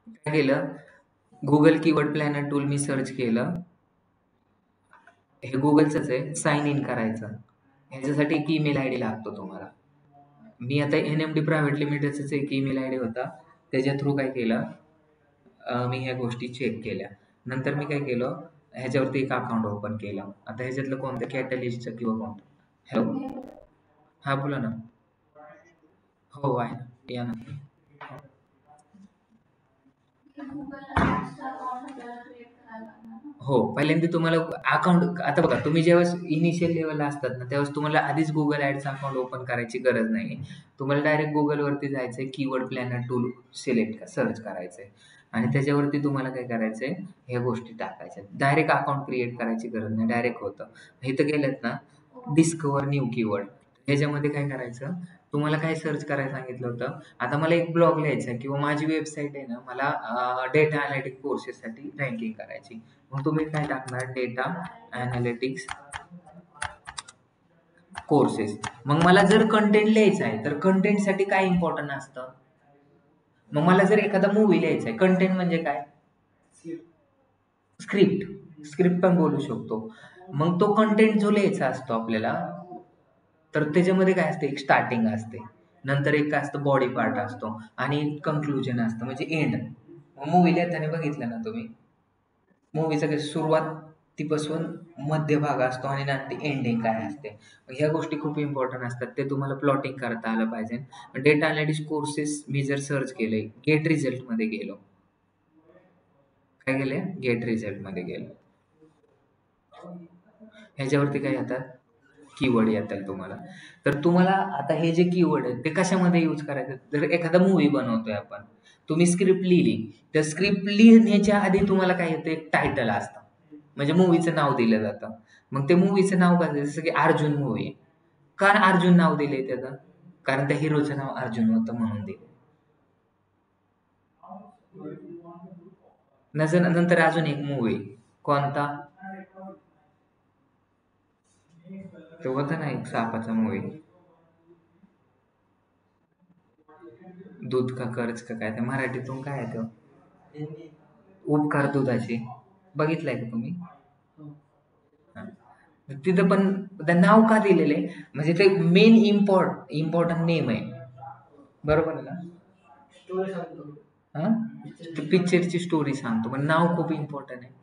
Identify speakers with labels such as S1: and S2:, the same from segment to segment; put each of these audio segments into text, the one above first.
S1: काय केलं, Google keyword planar tool मी search केलं. हे गुगलचंच आहे, साइन इन करायचं. ह्याच्यासाठी एक ईमेल आय डी लागतो तुम्हाला. मी आता NMD प्रायव्हेट लिमिटेडचाच एक ईमेल आय डी होता, त्याच्या थ्रू काय केलं, मी ह्या गोष्टी चेक केल्या. नंतर मी काय केलं, ह्याच्यावरती एक अकाउंट ओपन केलं. आता ह्याच्यातलं कोणतं कॅटलिस्टचं किंवा कोणतं. हॅलो, हां बोला ना. हो आहे ना, या ना. हो, पहिल्यांदा तुम्हाला अकाउंट, आता बघा तुम्ही जेव्हा इनिशियल लेवलला असतात ना, तेव्हा तुम्हाला आधीच Google ॲड्स अकाउंट ओपन करायची गरज नाही. तुम्हाला डायरेक्ट Googleवरती जायचं आहे, कीवर्ड प्लॅनर टूल सर्च करायचं आहे आणि त्याच्यावरती तुम्हाला काय करायचं आहे, ह्या गोष्टी टाकायच्या. डायरेक्ट अकाउंट क्रिएट करायची गरज नाही, डायरेक्ट होतं. इथं गेलेत ना, डिस्कव्हर न्यू कीवर्ड, ह्याच्यामध्ये काय करायचं, तुम्हाला काय सर्च करायला सांगितलं होतं. आता मला एक ब्लॉग लिहायचा आहे किंवा माझी वेबसाईट आहे ना, मला डेटा अनॅलिटिक कोर्सेससाठी रँकिंग करायची. मग तुम्ही काय टाकणार, डेटा अनॅलिटिक्स कोर्सेस. मग मला जर कंटेंट लिहायचं आहे, तर कंटेंटसाठी काय इम्पॉर्टंट असतं. मग मला जर एखादा मूवी लिहायचा आहे, कंटेंट म्हणजे काय, स्क्रिप्ट. स्क्रिप्ट पण बोलू शकतो. मग तो कंटेंट जो लिहायचा असतो आपल्याला, तर त्याच्यामध्ये काय असते, एक स्टार्टिंग असते, नंतर एक काय असतं, बॉडी पार्ट असतो आणि कन्क्लुजन असतं म्हणजे एंड. मूवी लिहिताना बघितलं ना तुम्ही, मूवीचं काही सुरुवातीपासून मध्यभाग असतो आणि नंतर एंडिंग काय असते. ह्या गोष्टी खूप इम्पॉर्टंट असतात, ते तुम्हाला प्लॉटिंग करता आलं पाहिजे. डेटा अनॅलिटिक्स कोर्सेस मी जर सर्च केले, गेट रिझल्टमध्ये गेलो, काय गेले, गेट रिझल्टमध्ये गेलो, ह्याच्यावरती काय येतात, कीवर्ड येतात तुम्हाला. तर तुम्हाला आता हे जे कीवर्ड आहेत ते कशामध्ये यूज करायचे, जर एखादा मूवी बनवतोय आपण, तुम्ही स्क्रिप्ट लिहिली, तर स्क्रिप्ट लिहिण्याच्या आधी तुम्हाला काय येतं, एक टायटल असतं, म्हणजे मूवीचं नाव दिलं जातं. मग ते मूवीचं नाव कसं, जसं की अर्जुन मूवी आहे, का अर्जुन नाव दिलंय त्याचं, कारण त्या हिरोचं नाव अर्जुन होतं म्हणून दिलं. नंतर अजून एक मूवी, कोणता, तो होता ना एक सापाचा मूवी, दूध का कर्ज का काय, ते मराठीतून काय आहे तो, उपकार दुधाचे, बघितलंय का तुम्ही. हा. तिथं पण त्या नाव का दिलेलं आहे, म्हणजे ते मेन इम्पॉर्टंट नेम आहे, बरोबर आहे ना. हा, पिक्चरची स्टोरी सांगतो पण नाव खूप इम्पॉर्टंट आहे.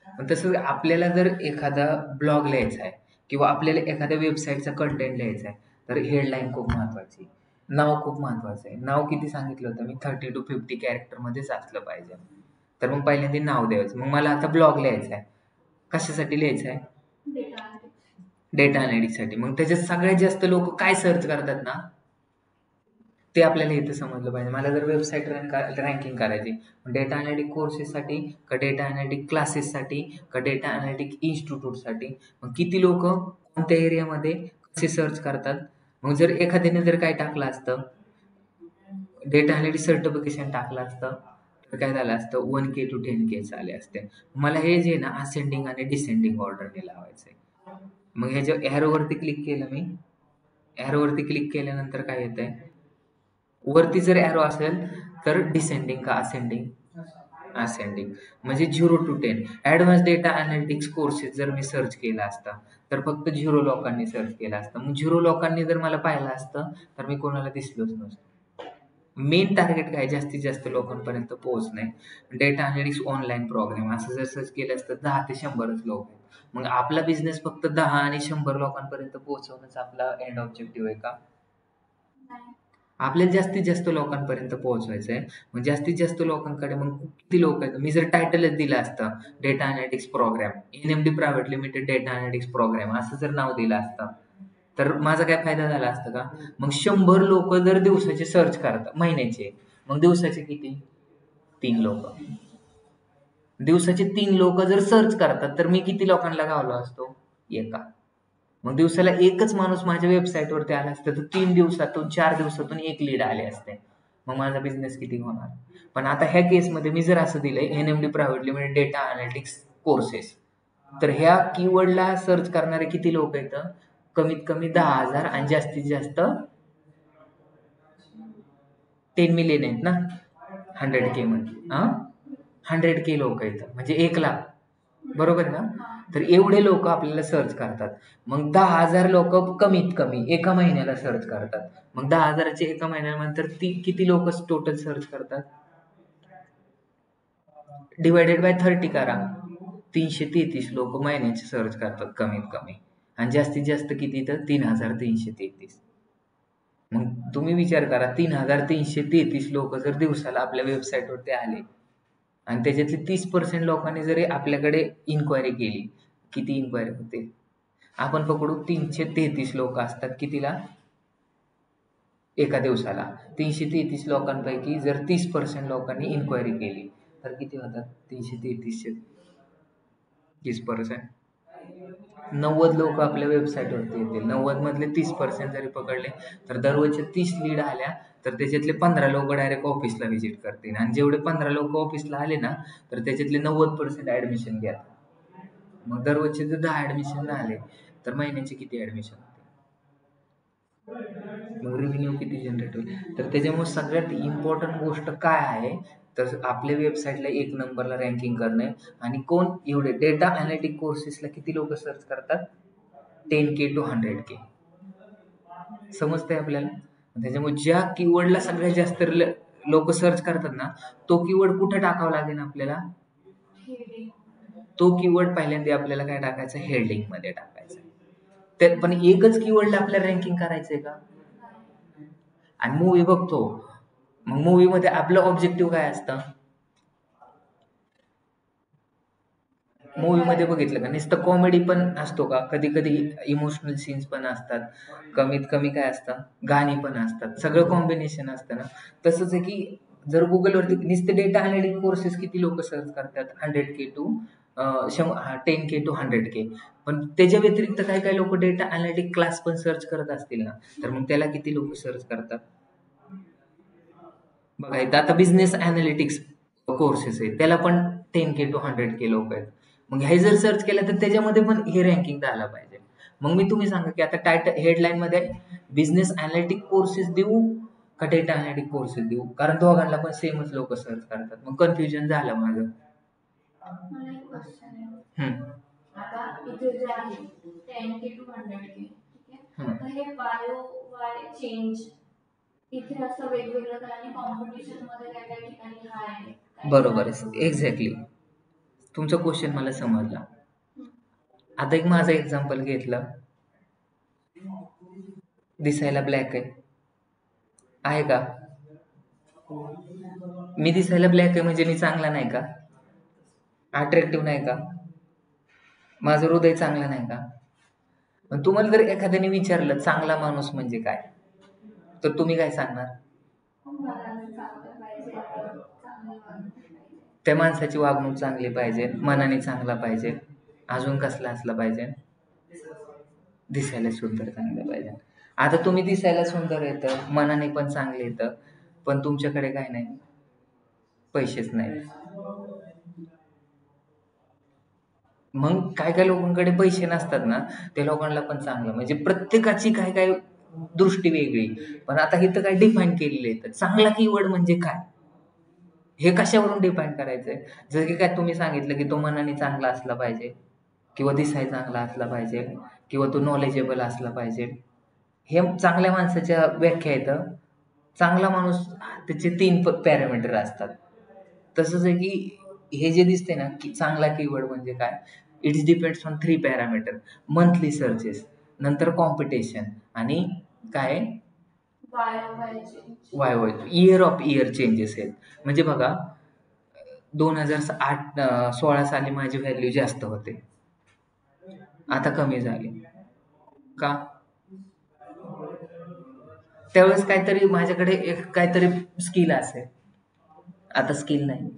S1: पण तसं आपल्याला जर एखादा ब्लॉग लिहायचा आहे किंवा आपल्याला एखाद्या वेबसाईटचा कंटेंट लिहायचा आहे, तर हेडलाईन खूप महत्वाची, नाव खूप महत्वाचं आहे. नाव किती सांगितलं होतं मी, 30 to 50 कॅरेक्टरमध्येच असलं पाहिजे. तर मग पहिल्यांदा नाव द्यायचं. मग मला आता ब्लॉग लिहायचा आहे, कशासाठी लिहायचा आहे, डेटा अनॅलिटिक्ससाठी. मग त्याच्यात सगळ्यात जास्त लोक काय सर्च करतात ना, ते आपल्याला इथं समजलं पाहिजे. मला जर वेबसाईट रँकिंग करायची, डेटा अनॅलिटिक कोर्सेससाठी का डेटा अनॅलिटिक क्लासेससाठी का डेटा अनॅलिटिक इन्स्टिट्यूटसाठी, मग किती लोक कोणत्या एरियामध्ये कसे सर्च करतात. मग जर एखाद्याने जर काय टाकलं असतं, डेटा अनॅलिटिक्स सर्टिफिकेशन टाकलं असतं, तर काय झालं असतं, 1K to 10K आले असते. मला हे जे ना असेंडिंग आणि डिसेंडिंग ऑर्डरने लावायचं आहे. मग ह्याच्या ॲरोवरती क्लिक केलं मी, ॲरोवरती क्लिक केल्यानंतर काय येतंय, वरती जर ॲरो असेल तर डिसेंडिंग का असेंडिंग, असेंडिंग, म्हणजे 0 to 10. Advance data analytics courses जर मी सर्च केला असता, तर फक्त 0 लोकांनी सर्च केला असतं. मग 0 लोकांनी जर मला पाहिलं असतं, तर मी कोणाला दिसलोच नसतो. मेन टार्गेट काय, जास्तीत जास्त लोकांपर्यंत पोहोचणे. डेटा अनॅलिटिक्स ऑनलाईन प्रोग्राम असं जर सर्च केलं असतं, 10 ते 100च लोक आहेत. मग आपला बिझनेस फक्त 10 आणि 100 लोकांपर्यंत पोहोचवणंच आपला एंड ऑब्जेक्टिव्ह आहे का. आपल्याला जास्तीत जास्त लोकांपर्यंत पोहोचवायचं आहे. मग जास्तीत जास्त लोकांकडे मग किती लोक आहेत, मी जर टायटलच दिलं असतं, data analytics programme, NMD private limited data analytics programme असं जर नाव दिलं असतं, तर माझा काय फायदा झाला असता का. मग 100 लोक जर दिवसाचे सर्च करतात, महिन्याचे, मग दिवसाचे किती, 3 लोक, दिवसाचे 3 लोक जर सर्च करतात, तर मी किती लोकांना गावलो असतो, एका. मग दिवसाला एकच माणूस माझ्या वेबसाईटवरती आला असता, तर 3 दिवसातून 4 दिवसातून एक लीड आले असते. मग माझा बिझनेस किती होणार. पण आता ह्या केसमध्ये मी जर असं दिलंय, NMD private limited data analytics courses, तर ह्या कीवर्डला सर्च करणारे किती लोक आहेत, कमीत कमी 10,000 आणि जास्तीत जास्त 10 मिलियन आहेत ना 100K मध्ये. 100K लोक आहेत म्हणजे 1 लाख, बरोबर ना. तर एवढे लोक आपल्याला सर्च करतात. मग 10,000 लोक कमीत कमी एका महिन्याला सर्च करतात. मग 10,000चे एका महिन्यानंतर किती लोक टोटल सर्च करतात? डिवायडेड बाय 30 करा. 333 लोक महिन्याचे सर्च करतात कमीत कमी. आणि जास्तीत जास्त किती? तर 3,333. मग तुम्ही विचार करा, 3,333 लोक जर दिवसाला आपल्या वेबसाईटवरती आले आणि त्याच्यातले 30% लोकांनी जरी आपल्याकडे इन्क्वायरी केली, किती इन्क्वायरी होते? आपण पकडू 333 लोक असतात कितीला? एका दिवसाला. 333 लोकांपैकी जर 30% लोकांनी इन्क्वायरी केली तर किती होतात? 333चे 30%, 90 लोक आपल्या वेबसाईटवरती येतील. 90 मधले 30% जरी पकडले तर दररोजच्या 30 लीड आल्या तर त्याच्यातले 15 लोक डायरेक्ट ऑफिसला व्हिजिट करतील. आणि जेवढे 15 लोक ऑफिसला आले ना तर त्याच्यातले 90% ऍडमिशन घ्या. मग दररोजचे जर 10 ऍडमिशन झाले तर महिन्याचे किती ऍडमिशन होते? मग रेव्हेन्यू किती जनरेट होईल? तर त्याच्यामुळे सगळ्यात इम्पॉर्टंट गोष्ट काय आहे तर आपल्या वेबसाईटला 1 नंबरला रँकिंग करणे. आणि कोण एवढे डेटा अनालिटिक कोर्सेसला किती लोक सर्च करतात? 10K to 100K. समजतंय आपल्याला? त्याच्यामुळे ज्या कीवर्डला सगळ्यात जास्त लोक सर्च करतात ना तो कीवर्ड कुठे टाकावा लागेल आपल्याला? तो कीवर्ड पहिल्यांदा आपल्याला काय टाकायचं? हेडिंग मध्ये टाकायचं. पण एकच कीवर्डला आपल्याला रँकिंग करायचंय का? आणि मूवी बघतो, मग मूवी मध्ये आपलं ऑब्जेक्टिव्ह काय असतं? मूवी मध्ये बघितलं का नुसतं कॉमेडी पण असतो का? कधी कधी इमोशनल सीन्स पण असतात, कमीत कमी काय असतं? गाणी पण असतात, सगळं कॉम्बिनेशन असतं ना. तसंच आहे की जर गुगलवरती नुसते डेटा अनालिटिक कोर्सेस किती लोक सर्च करतात? 10K to 100K. पण त्याच्या व्यतिरिक्त काही काही लोक डेटा अनालिटिक क्लास पण सर्च करत असतील ना तर मग त्याला किती लोक सर्च करतात? बघा इथं आता बिझनेस अनालिटिक्स कोर्सेस आहेत त्याला पण 10K to 100K लोक आहेत. मग हे जर सर्च केलं तर त्याच्यामध्ये पण हे रँकिंग झालं पाहिजे. मग मी तुम्ही सांगा की आता हेडलाईन मध्ये बिझनेस अनालिटिक कोर्सेस देऊ का डेटा अनालिटिक कोर्सेस देऊ? कारण दोघांना पण सेमच लोक सर्च करतात. मग कन्फ्युजन झालं माझं.
S2: मला एक क्वेश्चन आहे. आता इथे जे आहे 10K to 100K, ठीक आहे. तर हे वाय चेंज इथे असं वेगवेगळं कारण कॉम्पिटिशन मध्ये काही काही ठिकाणी हाय आहे.
S1: बरोबर आहे, एक्झॅक्टली. तुमचा क्वेश्चन मला समजला. आता एक माझं एक्झाम्पल घेतलं, दिसायला ब्लॅक आहे का? मी दिसायला ब्लॅक आहे म्हणजे मी चांगला नाही का? अट्रॅक्टिव्ह नाही का? माझं हृदय चांगलं नाही का? पण तुम्हाला जर एखाद्याने विचारलं चांगला माणूस म्हणजे काय तर तुम्ही काय सांगणार? त्या माणसाची वागणूक चांगली पाहिजे, मनाने चांगला पाहिजे, अजून कसला असला पाहिजे? दिसायला सुंदर चांगलं पाहिजे. आता तुम्ही दिसायला सुंदर येतं, मनाने पण चांगले येतं, पण तुमच्याकडे काय नाही? पैसेच नाही. मग काय काय लोकांकडे पैसे नसतात ना त्या लोकांना पण चांगलं, म्हणजे प्रत्येकाची काय काय दृष्टी वेगळी. पण आता इथं काय डिफाईन केलेलं आहे तर चांगला कीवर्ड म्हणजे काय हे कशावरून डिफाईन करायचंय? जर की काय तुम्ही सांगितलं की तो मनाने चांगला असला पाहिजे किंवा दिसायला चांगला असला पाहिजे किंवा तो नॉलेजेबल असला पाहिजे, हे चांगल्या माणसाच्या व्याख्या आहेत. चांगला माणूस त्याचे 3 पॅरामीटर असतात. तसंच आहे की हे जे दिसते ना की चांगला कीवर्ड म्हणजे काय, it's depends on 3 parameter. Monthly searches, नंतर कॉम्पिटिशन आणि काय इयर ऑफ इयर चेंजेस आहेत. म्हणजे बघा 2016 साली माझी व्हॅल्यू जास्त होते, आता कमी झाली का? त्यावेळेस काहीतरी माझ्याकडे काहीतरी स्किल असेल, आता स्किल नाही.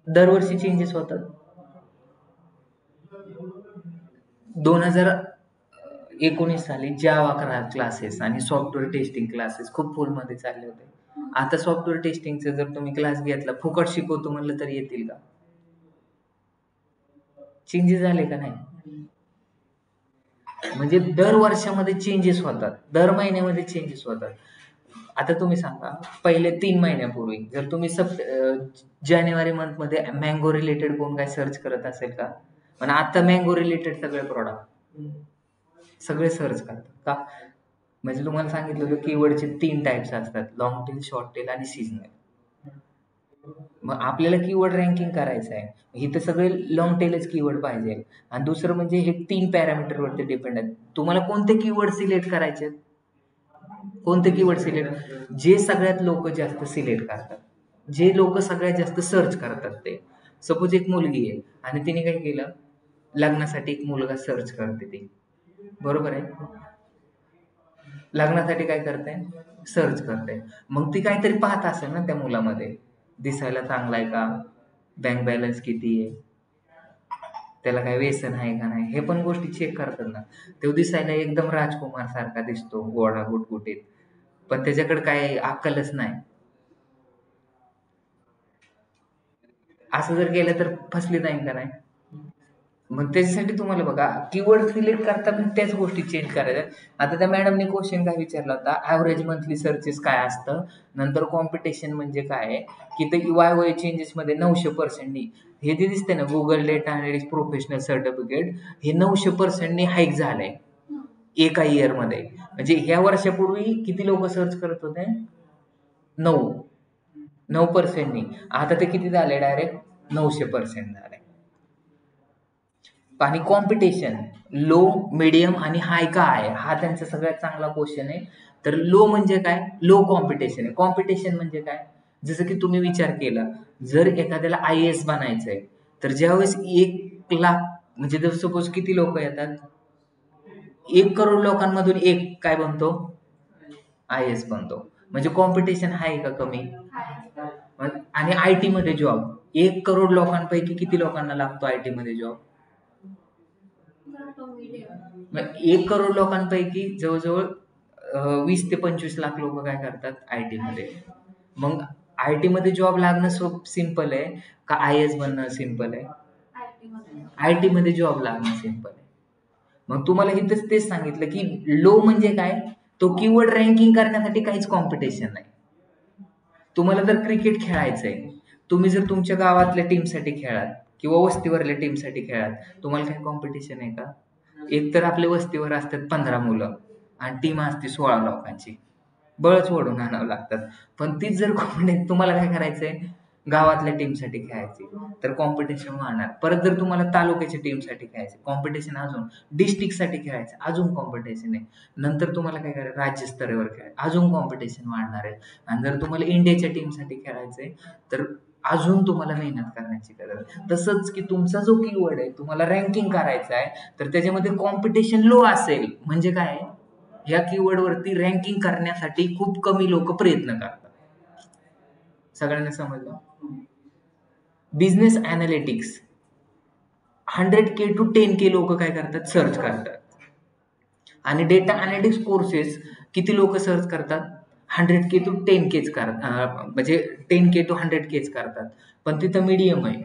S1: दरवर्षी चेंजेस होतात. 2019 साली जावा क्लासेस आणि सॉफ्टवेअर टेस्टिंग क्लासेस खूप फुलमध्ये चालले होते. आता सॉफ्टवेअर टेस्टिंगचा जर तुम्ही क्लास घेतला, फुकट शिकवतो म्हणलं तरी येतील का? चेंजेस झाले का नाही? म्हणजे दर वर्षामध्ये चेंजेस होतात, दर महिन्यामध्ये चेंजेस होतात. आता तुम्ही सांगा, पहिले 3 महिन्यापूर्वी जर तुम्ही जानेवारी मंथमध्ये मँगो रिलेटेड कोण काय सर्च करत असेल का? पण आता मँगो रिलेटेड सगळे प्रॉडक्ट सगळे सर्च करतात का? म्हणजे तुम्हाला सांगितलं होतं कीवर्डचे 3 टाइप्स असतात, लॉंग टेल, शॉर्ट टेल आणि सीजनल. मग आपल्याला कीवर्ड रँकिंग करायचं आहे, इथं सगळे लॉंग टेलच कीवर्ड पाहिजे. आणि दुसरं म्हणजे हे 3 पॅरामीटरवरती डिपेंड आहे. तुम्हाला कोणते कीवर्ड सिलेक्ट करायचे, कोणते कीवर्ड सिलेक्ट, जे सगळ्यात लोक जास्त सिलेक्ट करतात, जे लोक सगळ्यात जास्त सर्च करतात. ते सपोज एक मुलगी आहे आणि तिने काय केलं, लग्नासाठी एक मुलगा सर्च करते ती, बरोबर आहे, लग्नासाठी काय करते, सर्च करते. मग ती काहीतरी पाहत असेल ना त्या मुलामध्ये, दिसायला चांगला आहे का, बँक बॅलन्स किती आहे, त्याला काय व्यसन आहे का नाही, हे पण गोष्टी चेक करतात ना. तो दिसायला एकदम राजकुमार सारखा दिसतो, गोडा गुटगुटीत, पण त्याच्याकडे काय अक्कलच नाही, असं जर केलं तर फसली नाही का नाही. मग त्याच्यासाठी तुम्हाला बघा, कीवर्ड सिलेक्ट करता पण त्याच गोष्टी चेंज करायच्या. आता त्या मॅडमने क्वेश्चन काय विचारला होता, ॲव्हरेज मंथली सर्चेस काय असतं, नंतर कॉम्पिटिशन म्हणजे काय, की ते वाय चेंजेसमध्ये 900%नी, हे जे दिसते ना Google data analytics professional certificate, हे 900%नी हाईक झालंय एका इयरमध्ये. म्हणजे ह्या वर्षापूर्वी किती लोक सर्च करत होते, 9%नी, आता ते किती झाले, डायरेक्ट 900% झाले. आणि कॉम्पिटिशन लो, मीडियम आणि हाय का आहे, हा त्यांचा सगळ्यात चांगला क्वेश्चन आहे. तर लो म्हणजे काय, लो कॉम्पिटिशन आहे. कॉम्पिटिशन म्हणजे काय, जसं की तुम्ही विचार केला, जर एखाद्याला IAS बनायचंय, तर ज्यावेळेस 1 लाख, म्हणजे जर सपोज किती लोक येतात, 1 करोड लोकांमधून एक काय बनतो, IAS बनतो. म्हणजे कॉम्पिटिशन आहे का कमी. आणि IT मध्ये जॉब, 1 करोड लोकांपैकी किती लोकांना लागतो IT मध्ये जॉब, मग 1 करोड लोकांपैकी जवळजवळ 20 ते 25 लाख लोक काय करतात, IT मध्ये. मग IT मध्ये जॉब लागणं सिंपल आहे का IAS बनणं सिंपल आहे, IT मध्ये जॉब लागणं सिंपल आहे. मग तुम्हाला इथंच तेच सांगितलं की लो म्हणजे काय, तो कीवर्ड रँकिंग करण्यासाठी काहीच कॉम्पिटिशन नाही. तुम्हाला जर क्रिकेट खेळायचंय, तुम्ही जर तुमच्या गावातल्या टीमसाठी खेळात किंवा वस्तीवरल्या टीमसाठी खेळात, तुम्हाला काही कॉम्पिटिशन आहे का. एक तर आपल्या वस्तीवर असतात 15 मुलं आणि टीम असते 16 लोकांची, बळच ओढून आणावं लागतात. पण तीच जर तुम्हाला काय करायचंय, गावातल्या टीमसाठी खेळायची, तर कॉम्पिटिशन वाढणार. परत जर तुम्हाला तालुक्याच्या टीमसाठी खेळायचं, कॉम्पिटिशन अजून, डिस्ट्रिक्टसाठी खेळायचं, अजून कॉम्पिटिशन आहे. नंतर तुम्हाला काय करायचं, राज्यस्तरावर खेळायचं, अजून कॉम्पिटिशन वाढणार आहे. आणि जर तुम्हाला इंडियाच्या टीमसाठी खेळायचंय, तर अजून तुम्हाला मेहनत करण्याची गरज आहे. तसंच की तुमचा जो कीवर्ड आहे, तुम्हाला रँकिंग करायचा आहे, तर त्याच्यामध्ये कॉम्पिटिशन लो असेल म्हणजे काय, या कीवर्डवरती रँकिंग करण्यासाठी खूप कमी लोक प्रयत्न करतात. सगळ्यांना समजलं. Business analytics 100K to 10K लोक काय करतात, सर्च करतात. आणि डेटा अनालिटिक्स कोर्सेस किती लोक सर्च करतात, 100K to 10K करतात, म्हणजे 10K to 100K करतात. पण तिथं मीडियम आहे.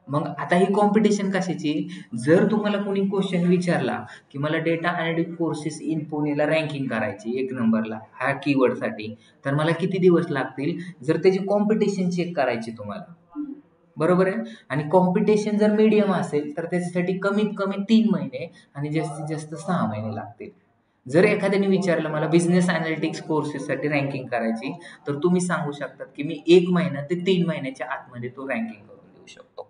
S1: मग आता ही कॉम्पिटिशन कशाची, जर तुम्हाला कोणी क्वेश्चन विचारला की मला डेटा अनालिटिक्स कोर्सेस इन पुणेला रँकिंग करायची 1 नंबरला ह्या कीवर्डसाठी, तर मला किती दिवस लागतील, जर त्याची कॉम्पिटिशन चेक करायची तुम्हाला, बरोबर आहे. आणि कॉम्पिटिशन जर मीडियम असेल तर त्याच्यासाठी कमीत कमी 3 महिने आणि जास्तीत जास्त 6 महिने लागतील. जर एखाद्याने विचारलं मला बिझनेस अनालिटिक्स कोर्सेससाठी रँकिंग करायची, तर तुम्ही सांगू शकतात की मी 1 महिना ते 3 महिन्याच्या आतमध्ये तो रँकिंग करून देऊ शकतो,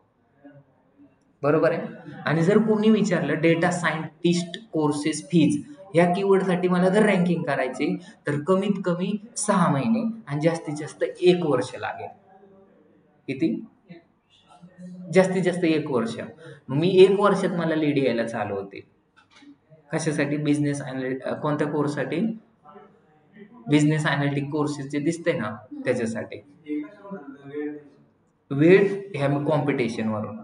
S1: बरोबर आहे. आणि जर कोणी विचारलं डेटा सायंटिस्ट कोर्सेस फीज, ह्या कीवर्डसाठी मला जर रँकिंग करायची, तर कमीत कमी 6 महिने आणि जास्तीत जास्त 1 वर्ष लागेल. किती, जास्तीत जास्त 1 वर्ष. मग मी 1 वर्षात मला लीड यायला चालू होते. कशासाठी, बिझनेस कोणत्या कोर्ससाठी, बिझनेस अनालिटिक कोर्सेस जे दिसते ना त्याच्यासाठी. वेळ ह्या कॉम्पिटिशनवरून,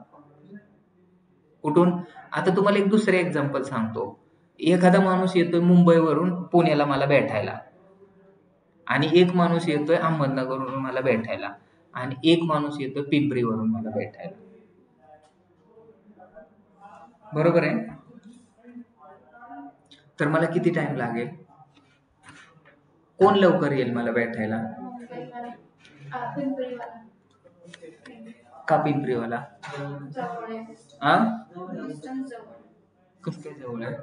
S1: कुठून. आता तुम्हाला एक दुसरे एक्झाम्पल सांगतो. एखादा माणूस येतोय मुंबईवरून पुण्याला मला भेटायला, आणि एक माणूस येतोय अहमदनगरवरून मला भेटायला, आणि एक माणूस येतोय पिंपरीवरून मला भेटायला, बरोबर आहे. तर मला किती टाइम लागेल, कोण लवकर येईल मला भेटायला?
S2: पिंपरीवाला.
S1: का पिंपरीवाला?
S2: जवळ आहे.
S1: आ
S2: डिस्टन्स जवळ.
S1: कसं काय जवळ आहे?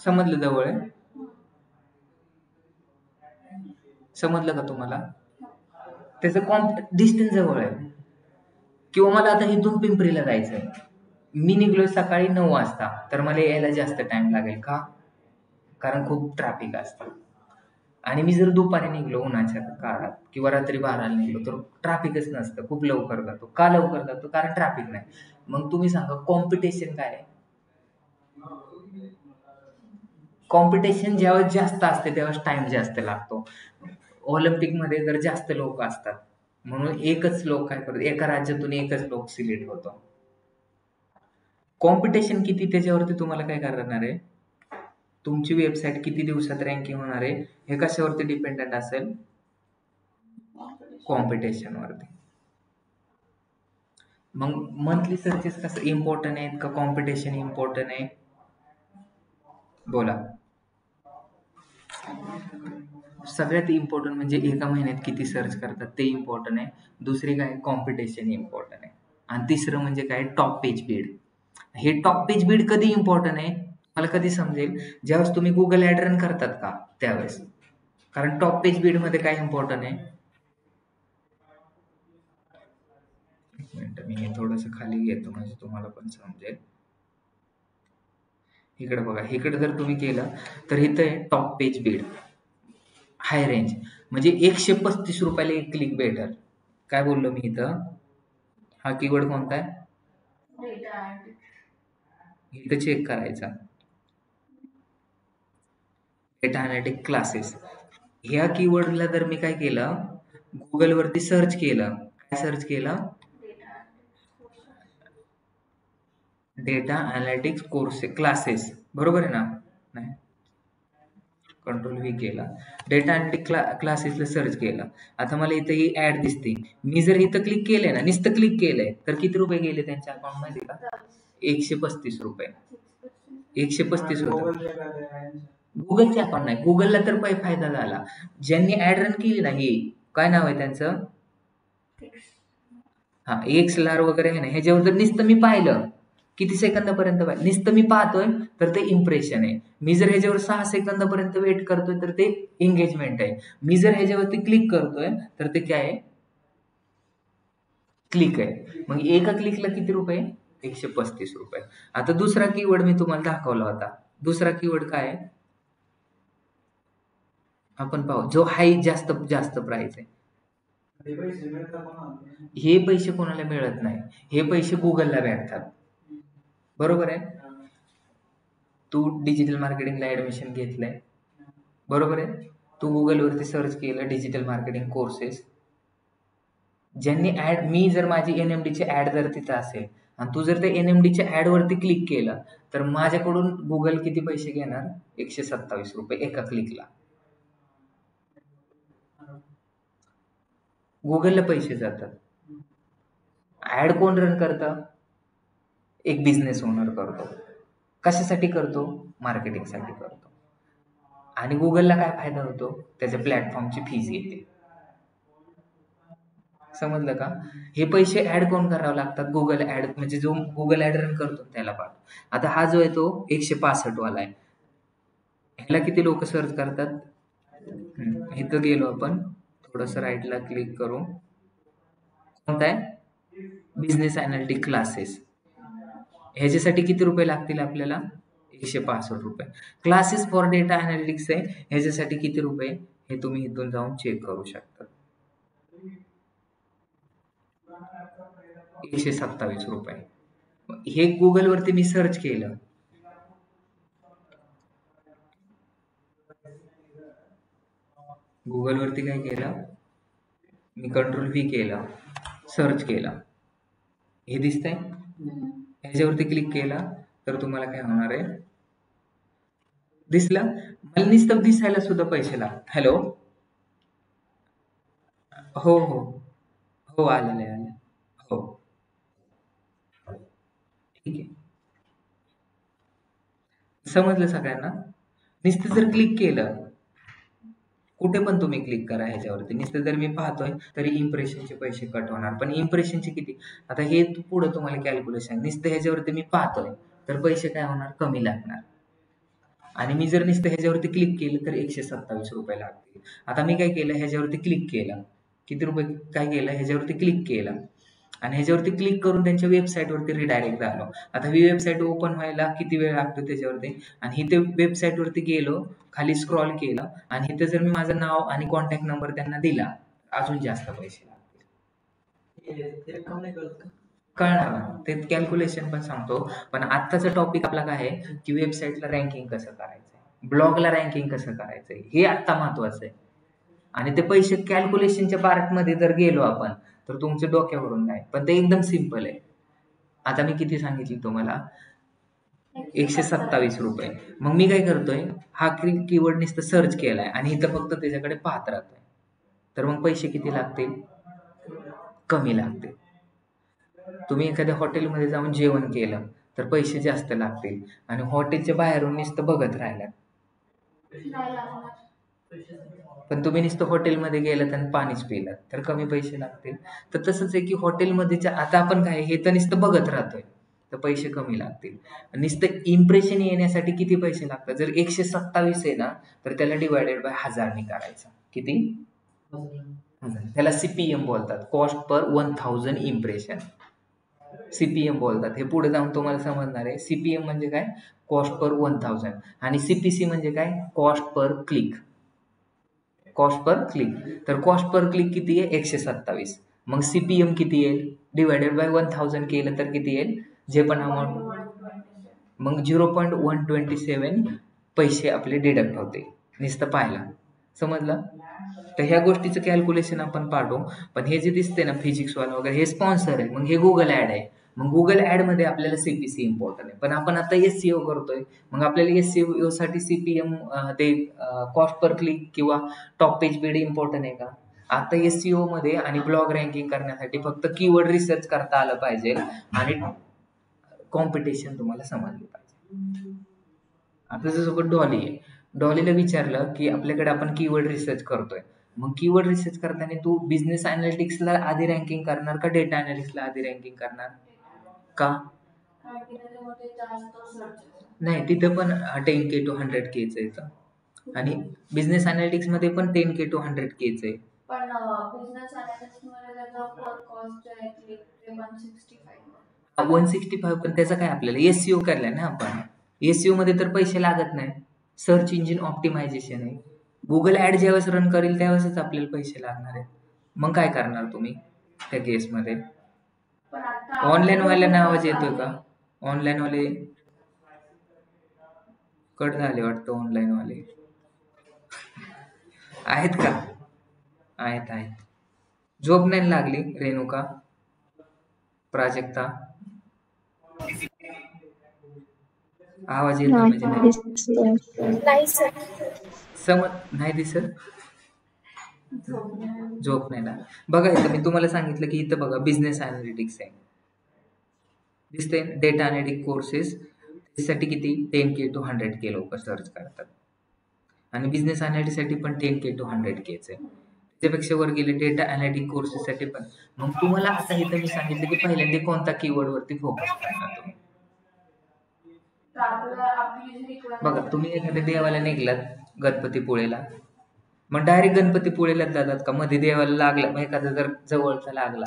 S1: समजलं जवळ आहे? समजलं का तुम्हाला? त्याचं डिस्टन्स जवळ आहे. किंवा मला आता इथून पिंपरीला जायचं आहे, मी निघलोय सकाळी 9 वाजता, तर मला यायला जास्त टाइम लागेल का? कारण खूप ट्रॅफिक असतं. आणि मी जर दुपारी निघलो उन्हाच्या काळात किंवा रात्री 12ला निघलो तर ट्रॅफिकच नसतं, खूप लवकर जातो. का लवकर जातो? कारण ट्रॅफिक नाही. मग तुम्ही सांगा कॉम्पिटिशन काय आहे? कॉम्पिटिशन जेव्हा जास्त असते तेव्हा टाइम जास्त लागतो. ऑलिम्पिकमध्ये जर जास्त लोक असतात म्हणून एकच लोक काय करतो, एका राज्यातून एकच लोक सिलेक्ट होतो. कॉम्पिटिशन किती त्याच्यावरती तुम्हाला काय करणार आहे, तुमची वेबसाईट किती दिवसात रँकिंग होणार आहे हे कशावरती डिपेंडंट असेल? कॉम्पिटिशन वरती. मग मंथली सर्चेस कसं इम्पॉर्टंट आहेत का कॉम्पिटिशन इम्पॉर्टंट आहे? बोला. सगळ्यात इम्पॉर्टंट म्हणजे एका महिन्यात किती सर्च करतात ते इम्पॉर्टंट आहे. दुसरी काय, कॉम्पिटिशन इम्पॉर्टंट आहे. आणि तिसरं म्हणजे काय, टॉप पेज बीड. हे टॉप पेज बीड कधी इम्पॉर्टंट आहे मला कधी समजेल, ज्यावेळेस तुम्ही गुगल ऍड रन करतात का त्यावेळेस. कारण टॉप पेज बीड मध्ये काय इम्पॉर्टंट आहे, एक मिनिट मी हे थोडस खाली घेतो म्हणजे तुम्हाला पण समजेल. इकडे बघा, इकडे जर तुम्ही केलं तर इथं आहे top page Beed high range, म्हणजे 135 रुपयाला एक क्लिक भेटेल. काय बोललो मी इथं? हा कीवर्ड कोणता आहे? इथं चेक करायचा, डेटा अनॅलिटिक क्लासेस. ह्या कीवर्डला जर मी काय केलं, गुगल वरती सर्च केलं, काय सर्च केलं, डेटा अनॅलिटिक्स कोर्स क्लासेस, बरोबर आहे ना? नाही, कंट्रोल व्ही केला, डेटा अनॅलिटिक क्लासेसला सर्च केलं. आता मला इथं ही ऍड दिसते. मी जर इथं क्लिक केलंय ना, नुसतं क्लिक केलंय तर किती रुपये गेले त्यांच्या अकाउंट मध्ये का? 135 रुपये. 135 रुपये गुगलचे अकाउंट नाही, गुगलला तर फायदा झाला. ज्यांनी ऍड रन केली ना, ही काय नाव आहे त्यांचं, हा एक्स लार वगैरे आहे ना, ह्याच्यावर जर नुसतं मी पाहिलं, किती सेकंदापर्यंत पाहिलं, नुसतं मी पाहतोय तर ते इम्प्रेशन आहे. मी जर ह्याच्यावर 6 सेकंदापर्यंत वेट करतोय तर ते एंगेजमेंट आहे. मी जर ह्याच्यावरती क्लिक करतोय तर ते काय आहे, क्लिक आहे. मग एका क्लिकला किती रुपये? 135 रुपये. आता दुसरा कीवर्ड मी तुम्हाला दाखवला होता. दुसरा कीवर्ड काय आहे आपण पाहू, जो हाय जास्त जास्त प्राइस आहे. हे पैसे कोणाला मिळत नाही, हे पैसे गुगलला भेटतात, बरोबर आहे. तू डिजिटल मार्केटिंगला ऍडमिशन घेतलंय, बरोबर आहे. तू गुगलवरती सर्च केलं डिजिटल मार्केटिंग कोर्सेस, ज्यांनी ऍड, मी जर माझी NMD ची ऍड जर तिथं असेल आणि तू जर त्या NMD च्या ऍड वरती क्लिक केलं तर माझ्याकडून गुगल किती पैसे घेणार? 127 रुपये एका क्लिकला. गुगलला पैसे जातात. ऍड कोण रन करतं? एक बिझनेस ओनर करतो. कशासाठी करतो? मार्केटिंगसाठी करतो. आणि गुगलला काय फायदा होतो? त्याच्या प्लॅटफॉर्मची फीस येते. समजलं का? हे पैसे ऍड कोण करावं लागतात? गुगल ऍड, म्हणजे जो गुगल ऍड रन करतो त्याला पाहतो. आता हा जो आहे तो 165 वाला आहे. ह्याला किती लोक सर्च करतात? इथं गेलो आपण, थोडस राईटला क्लिक करू, कोणता आहे? Business analytic classes. ह्याच्यासाठी किती रुपये लागतील आपल्याला? 165 रुपये. क्लासेस फॉर डेटा अनालिटिक्स आहे, ह्याच्यासाठी किती रुपये हे तुम्ही इथून जाऊन चेक करू शकता. 127 रुपये. हे गुगल वरती मी सर्च केलं, गुगल वरती काय केलं मी, कंट्रोल व्ही केलं, सर्च केलं, हे दिसतंय. ह्याच्यावरती क्लिक केला तर तुम्हाला काय होणार आहे, दिसलं. मला नुसतं दिसायला सुद्धा पैसे लागतात. हॅलो, हो हो हो, आलेले आले, हो ठीक आहे. समजलं सगळ्यांना? नुसतं जर क्लिक केलं कुठे पण तुम्ही क्लिक करा ह्याच्यावरती. नुसतं जर मी पाहतोय तरी इम्प्रेशनचे पैसे कट होणार. पण इम्प्रेशनचे किती? आता हे पुढे तुम्हाला कॅल्क्युलेशन. नुसतं ह्याच्यावरती मी पाहतोय तर पैसे काय होणार? कमी लागणार. आणि मी जर नुसतं ह्याच्यावरती क्लिक केलं तर 127 रुपये लागतील. आता मी काय केलं? ह्याच्यावरती क्लिक केलं. किती रुपये काय केलं? ह्याच्यावरती क्लिक केलं आणि ह्याच्यावरती क्लिक करून त्यांच्या वेबसाईटवरती रिडायरेक्ट झालो. आता ही वेबसाईट ओपन व्हायला किती वेळ लागतो त्याच्यावरती? आणि इथे वेबसाईटवरती गेलो, खाली स्क्रॉल केलं आणि इथे जर मी माझं नाव आणि कॉन्टॅक्ट नंबर त्यांना दिला अजून जास्त पैसे लागतील. कळणार ना? ते कॅल्क्युलेशन पण सांगतो. पण आत्ताचा टॉपिक आपला काय आहे की वेबसाईटला रँकिंग कसं करायचंय, ब्लॉगला रँकिंग कसं करायचंय हे आत्ता महत्वाचं आहे. आणि ते पैसे कॅल्क्युलेशनच्या पार्टमध्ये जर गेलो आपण तर तुमच्या डोक्यावरून नाही. पण ते एकदम सिम्पल आहे. आता मी किती सांगितले तुम्हाला? 127 रुपये. मग मी काय करतोय? हा कीवर्ड नुसतं सर्च केलाय आणि इथं फक्त त्याच्याकडे पाहत राहतोय. तर मग पैसे किती लागतील? कमी लागतील. तुम्ही एखाद्या हॉटेलमध्ये जाऊन जेवण केलं तर पैसे जास्त लागतील आणि हॉटेलच्या बाहेरून नुसतं बघत राहिलात पण तुम्ही नुसतं हॉटेलमध्ये गेलात आणि पाणीच पिलात तर कमी पैसे लागतील. तर तसंच आहे की हॉटेलमध्ये आता आपण काय हे तर नुसतं बघत राहतोय तर पैसे कमी लागतील. नुसतं इम्प्रेशन येण्यासाठी किती पैसे लागतात? जर 127 आहे ना तर त्याला डिवायडेड बाय 1000 करायचं. किती? 1000. त्याला CPM बोलतात, कॉस्ट पर 1000 इम्प्रेशन. CPM बोलतात. हे पुढे जाऊन तुम्हाला समजणार आहे. CPM म्हणजे काय? Cost per 1000. आणि CPC म्हणजे काय? Cost per click. Cost per click. तर कॉस्ट पर क्लिक किती आहे? 127. मग CPM किती येईल? डिवायडेड बाय 1000 केलं तर किती येईल? जे पण अमाऊंट, मग 0.127 पैसे आपले डिडक्ट होते नुसतं पाहायला. समजलं? तर ह्या गोष्टीचं कॅल्क्युलेशन आपण पाठवू. पण हे जे दिसते ना फिजिक्सवाला वगैरे हे स्पॉन्सर आहे. मग हे गुगल ॲड आहे. मग गुगल ॲडमध्ये आपल्याला CPC इम्पॉर्टंट आहे. पण आपण आता SEO करतोय. मग आपल्याला SEO साठी CPM ते कॉस्ट पर क्लिक किंवा टॉप पेज स्पीड इम्पॉर्टंट आहे का? आता SEO मध्ये आणि ब्लॉग रँकिंग करण्यासाठी फक्त कीवर्ड रिसर्च करता आलं पाहिजे आणि कॉम्पिटिशन तुम्हाला समजली पाहिजे. आता जसं डॉली आहे. डॉलीला विचारलं की आपल्याकडे आपण कीवर्ड रिसर्च करतोय. मग कीवर्ड रिसर्च करताना तू बिझनेस अनालिटिक्सला आधी रँकिंग करणार का डेटा अनालिटिक्सला आधी रँकिंग करणार? का? नाही, तिथं पण 10K to 100K येतं आणि बिझनेस अनालिटिक्स मध्ये पण 10K to 100K आहे.
S2: पण बिझनेस अनालिटिक्स मध्ये त्याचा कॉस्ट आहे 165.
S1: 165 पण त्याचा काय आपल्याला SEO करलाय ना आपण. SEO मध्ये तर पैसे लागत नाही. सर्च इंजिन ऑप्टिमायझेशन आहे. गुगल ॲड ज्यावेळेस रन करेल त्यावेळेसच आपल्याला पैसे लागणार आहेत. मग काय करणार तुम्ही त्या केसमध्ये? ऑनलाईन वाल्यांना आवाज येतोय का? ऑनलाईन वाले कट झाले वाटतं. ऑनलाईन वाले आहेत का? आहेत. झोप नाही लागली रेणुका, प्राजक्ता? आवाज येतो म्हणजे
S2: नाही सर.
S1: समज नाही दिसत. झोप नाही ना. बघा इथं मी तुम्हाला सांगितलं की इथं बघा बिझनेस अनालिटिक्स आहे. दिसते डेटा अनालिटिक्स कोर्सेस. त्यासाठी किती? 10K to 100K लोक सर्च करतात आणि बिझनेस अनालिटिक्ससाठी पण 10K to 100K आहे. त्यापेक्षा वर गेले डेटा अनालिटिक्स कोर्सेससाठी पण. मग तुम्हाला आता इथं मी सांगितलं की पहिल्यांदा कोणता कीवर्ड वरती फोकस करणार तुम्ही. बघा तुम्ही एखाद्या देवाला निघलात गणपतीपुळेला, मग डायरेक्ट गणपतीपुळेलाच जातात का? मध्ये देवाला लागला मग एखादा जर जवळचा लागला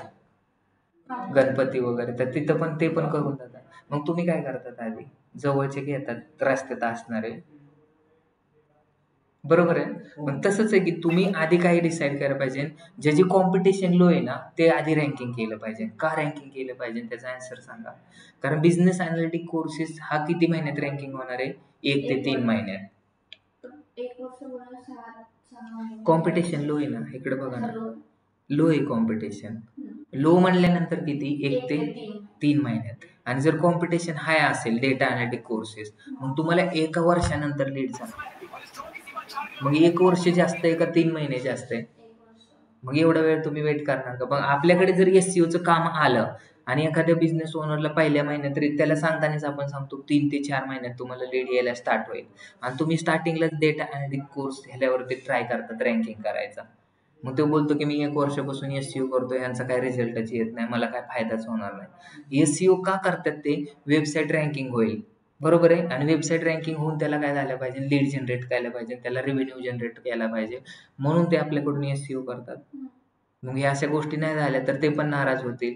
S1: गणपती वगैरे तर तिथं पण ते पण करून जातात. मग तुम्ही काय करतात? आधी जवळचे घेतात रस्त्यात असणारे, बरोबर आहे. पण तसंच आहे की तुम्ही आधी काही डिसाईड करायला पाहिजे. ज्याची कॉम्पिटिशन लो आहे ना ते आधी रँकिंग केलं पाहिजे. का रँकिंग केलं पाहिजे त्याचा आन्सर सांगा. कारण बिझनेस अनालिटिक्स कोर्सेस हा किती महिन्यात रँकिंग होणार आहे? 1 ते 3 महिन्यात. कॉम्पिटिशन लो आहे ना, इकडे बघा ना, लो आहे कॉम्पिटिशन. लो म्हणल्यानंतर किती? 1 ते 3 महिन्यात. आणि जर कॉम्पिटिशन हाय असेल डेटा अनालिटिक्स कोर्सेस मग तुम्हाला 1 वर्षानंतर लीड जाणार. मग 1 वर्ष जास्त आहे का 3 महिने जास्त आहे? मग एवढा वेळ तुम्ही वेट करणार का? मग आपल्याकडे जर SEOचं काम आलं आणि एखाद्या बिझनेस ओनरला पहिल्या महिन्यात तरी त्याला सांगतानाच आपण सांगतो 3 ते 4 महिन्यात तुम्हाला लीड यायला स्टार्ट होईल आणि तुम्ही स्टार्टिंगलाच डेटा अनालिटिक कोर्स ह्याच्यावरती ट्राय करतात रँकिंग करायचा. मग तो बोलतो की मी 1 वर्षापासून SEO करतोय, यांचा काय रिझल्टच येत नाही, मला काय फायदाच होणार नाही. SEO का करतात ते? वेबसाईट रँकिंग होईल, बरोबर आहे. आणि वेबसाईट रँकिंग होऊन त्याला काय झालं पाहिजे, लीड जनरेट केला पाहिजे, त्याला रेव्हेन्यू जनरेट केला पाहिजे, म्हणून ते आपल्याकडून SEO करतात. मग या अशा गोष्टी नाही झाल्या तर ते पण नाराज होतील,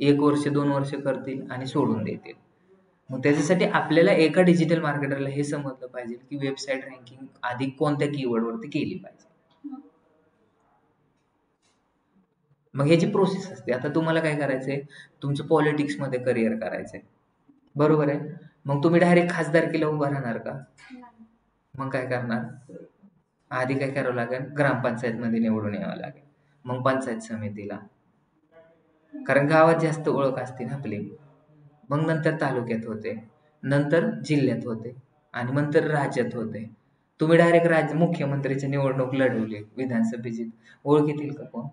S1: 1 वर्ष 2 वर्ष करतील आणि सोडून देतील. मग त्याच्यासाठी आपल्याला एका डिजिटल मार्केटरला हे समजलं पाहिजे की वेबसाईट रँकिंग आधी कोणत्या कीवर्डवरती केली पाहिजे. मग ह्याची प्रोसेस असते. आता तुम्हाला काय करायचंय, तुमचं पॉलिटिक्समध्ये करिअर करायचंय, बरोबर आहे. मग तुम्ही डायरेक्ट खासदारकीला उभा राहणार का? मग काय करणार? आधी काय करावं लागेल, ग्रामपंचायतमध्ये निवडून यावं लागेल, मग पंचायत समितीला, कारण गावात जास्त ओळख असते ना आपली. मग नंतर तालुक्यात होते, नंतर जिल्ह्यात होते आणि नंतर राज्यात होते. तुम्ही डायरेक्ट मुख्यमंत्रीची निवडणूक लढवली विधानसभेची, ओळखीतील का कोण?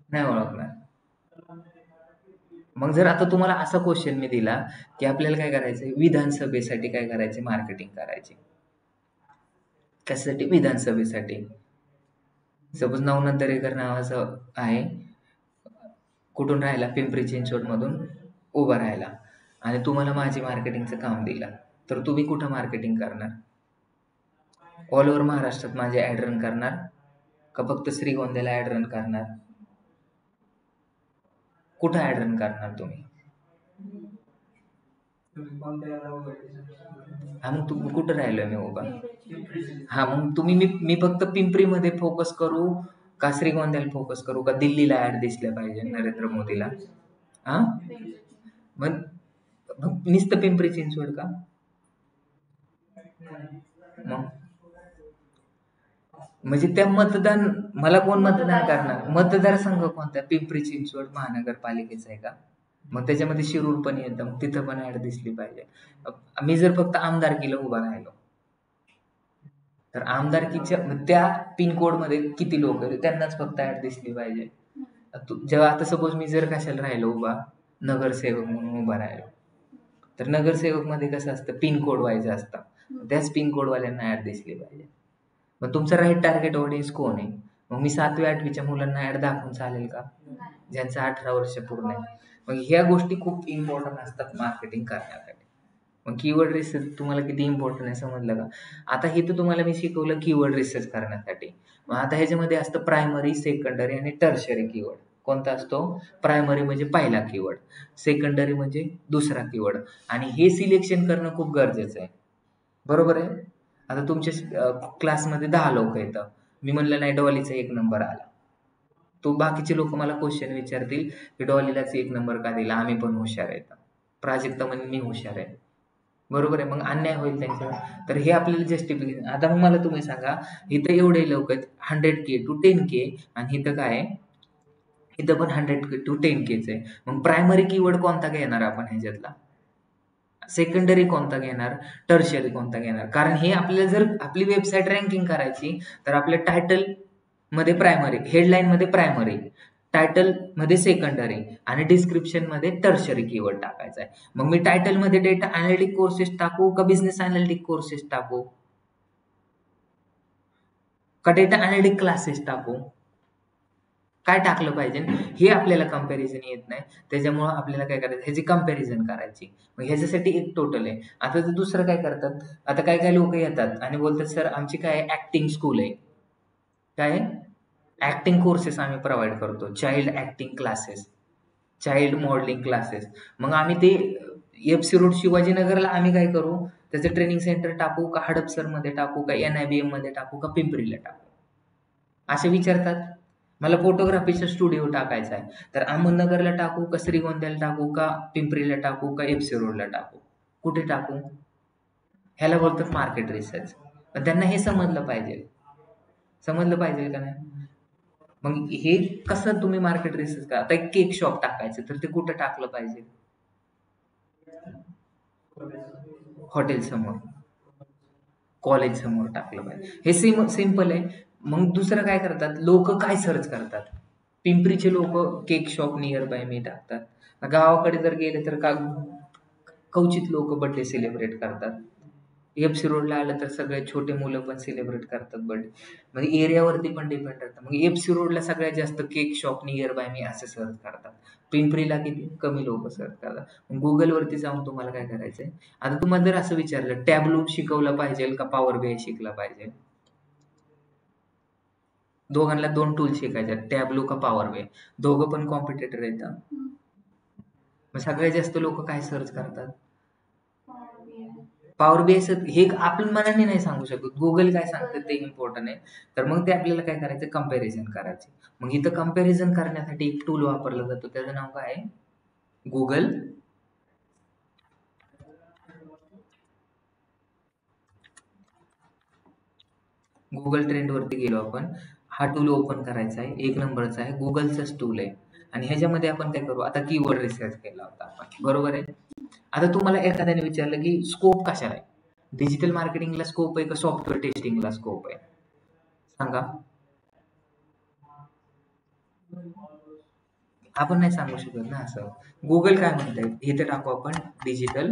S1: नाही ओळखणार. मग जर आता तुम्हाला असा क्वेश्चन मी दिला की आपल्याला काय करायचंय, विधानसभेसाठी काय करायचे, मार्केटिंग करायची. कशासाठी? विधानसभेसाठी. सपोज नवनाथ दरेकर नावाचं आहे, कुठून राहिला, पिंपरी चिंचवड मधून उभा राहिला आणि तुम्हाला माझी मार्केटिंगचं काम दिलं, तर तुम्ही कुठं मार्केटिंग करणार? ऑल ओव्हर महाराष्ट्रात माझे ऍड रन करणार का फक्त श्रीगोंद्याला ऍड रन करणार? कुठं ऍड रन करणार तुम्ही? हा, मग तुम्ही कुठं राहिलोय मी उभा? हा, मग तुम्ही मी फक्त पिंपरीमध्ये फोकस करू का श्रीगोंद्याला फोकस करू का दिल्लीला ऍड दिसल्या पाहिजे नरेंद्र मोदीला? हा, मग नुसतं पिंपरी चिंचवड का? मग म्हणजे त्या मला कोण मतदान करणार? मतदारसंघ कोणता? पिंपरी चिंचवड महानगरपालिकेचा आहे का? मग त्याच्यामध्ये शिरूर पण येतं, मग तिथं पण ऍड दिसली पाहिजे. मी जर फक्त आमदारकीला उभा राहिलो तर आमदारकीच्या त्या पिनकोड मध्ये किती लोक आहेत त्यांनाच फक्त ऍड दिसली पाहिजे. जेव्हा आता सपोज मी जर कशाला राहिलो उभा, नगरसेवक म्हणून उभा राहिलो, तर नगरसेवक मध्ये कसं असतं, पिनकोड वाईज असतं, त्याच पिनकोड वाल्यांना ऍड दिसली पाहिजे. मग तुमचं राईट टार्गेट ऑडियन्स कोण आहे? मग मी 7वी 8वीच्या मुलांना ऍड दाखवून चालेल का, ज्यांचं 18 वर्ष पूर्ण आहे? मग ह्या गोष्टी खूप इम्पॉर्टंट असतात मार्केटिंग करण्यासाठी. मग कीवर्ड रिसर्च तुम्हाला किती इम्पॉर्टंट आहे समजलं का? आता हे तर तुम्हाला मी शिकवलं कीवर्ड रिसर्च करण्यासाठी. मग आता ह्याच्यामध्ये असतं प्रायमरी, सेकंडरी आणि टर्शरी कीवर्ड. कोणता असतो? प्रायमरी म्हणजे पहिला कीवर्ड, सेकंडरी म्हणजे दुसरा कीवर्ड, आणि हे सिलेक्शन करणं खूप गरजेचं आहे, बरोबर आहे. आता तुमच्या क्लासमध्ये 10 लोक येतं, मी म्हणलं नाही डॉलीचा 1 नंबर आला, तो बाकीचे लोक मला क्वेश्चन विचारतील की डॉलीलाच 1 नंबर का दिला, आम्ही पण हुशार आहेत, प्राजक्ता म्हणून मी हुशार आहे, बरोबर आहे. मग अन्याय होईल त्यांच्यावर. तर हे आपल्याला जस्टिफिकेशन. आता मग मला तुम्ही सांगा, इथं एवढे लोक आहेत 100K to 10K आणि इथं काय आहे, इथं पण 100K to 10Kच आहे. मग प्रायमरी कीवर्ड कोणता घेणार आपण ह्याच्यातला, सेकंडरी कोणता घेणार, टर्शरी कोणता घेणार? कारण हे आपल्याला जर आपली वेबसाईट रँकिंग करायची तर आपल्या टायटल मध्ये प्रायमरी, हेडलाईन मध्ये प्रायमरी, टायटल मध्ये सेकंडरी आणि डिस्क्रिप्शन मध्ये टर्शरी कीवर्ड टाकायचा आहे. मग मी टायटल मध्ये डेटा अनालिटिक कोर्सेस टाकू का बिझनेस अनालिटिक कोर्सेस टाकू का डेटा अनालिटिक क्लासेस टाकू? काय टाकलं पाहिजे हे आपल्याला कंपॅरिझन येत नाही, त्याच्यामुळं आपल्याला काय करायचं, ह्याची कंपॅरिझन करायची. मग ह्याच्यासाठी एक टोटल आहे. आता तर दुसरं काय करतात, आता काय काय लोक येतात आणि बोलतात सर आमची काय ऍक्टिंग स्कूल आहे, काय ऍक्टिंग कोर्सेस आम्ही प्रोव्हाइड करतो, child acting classes, child modelling classes. मग आम्ही ते FC रोड शिवाजीनगरला आम्ही काय करू, त्याचं ट्रेनिंग सेंटर टाकू का हडपसर मध्ये टाकू का NIBM मध्ये टाकू का पिंपरीला टाकू, असे विचारतात. मला फोटोग्राफीचा स्टुडिओ टाकायचा आहे, तर अहमदनगरला टाकू का श्रीगोंद्याला टाकू का पिंपरीला टाकू का FC रोडला टाकू, कुठे टाकू? ह्याला बोलतात मार्केट रिसर्च. पण त्यांना हे समजलं पाहिजे का नाही? मग हे कसं तुम्ही मार्केट रिसर्च करा. आता एक केक शॉप टाकायचं तर ते कुठं टाकलं पाहिजे? हॉटेल समोर, कॉलेज समोर टाकलं पाहिजे. हे सिंपल आहे. मग दुसरं काय करतात लोक, काय सर्च करतात, पिंपरीचे लोक केक शॉप नियर बाय मी टाकतात. गावाकडे जर गेले तर क्वचित लोक बर्थडे सेलिब्रेट करतात. एफसी रोडला आलं तर सगळे छोटे मुलं पण सेलिब्रेट करतात बर्थडे. म्हणजे एरियावरती पण डिपेंड करतं. मग एफसी रोडला सगळ्यात जास्त केक शॉप नियर बाय मी असे सर्च करतात. पिंपरीला किती कमी लोक सर्च करतात. मग गुगलवरती जाऊन तुम्हाला काय करायचंय, आता तुम्हाला जर असं विचारलं टॅबलू शिकवला पाहिजे का पॉवर बीआय शिकला पाहिजे, दोघांना 2 टूल शिकायचे, टॅबलू का पॉवर बीआय. दोघं पण कॉम्पिटिटर येतात. मग सगळ्यात जास्त लोक काय सर्च करतात, पॉवर बीआय. हे आपण मनाने नाही सांगू शकत, गुगल काय सांगतं ते इम्पॉर्टंट आहे. तर मग ते आपल्याला काय करायचं, कंपॅरिझन करायचे. मग इथं कंपॅरिझन करण्यासाठी एक टूल वापरला जातो, त्याचं नाव काय आहे, गुगल ट्रेंड वरती गेलो आपण. हा टूल ओपन करायचा आहे, 1 नंबरचा आहे, गुगलचाच टूल आहे. आणि ह्याच्यामध्ये आपण काय करू, आता कीवर्ड रिसर्च केला होता आपण, बरोबर आहे. आता तुम्हाला एखाद्याने विचारलं की स्कोप कशाला आहे, डिजिटल मार्केटिंगला स्कोप आहे का सॉफ्टवेअर टेस्टिंगला स्कोप आहे, सांगा. आपण नाही सांगू शकत ना असं. गुगल काय म्हणतंय, इथे टाकू आपण डिजिटल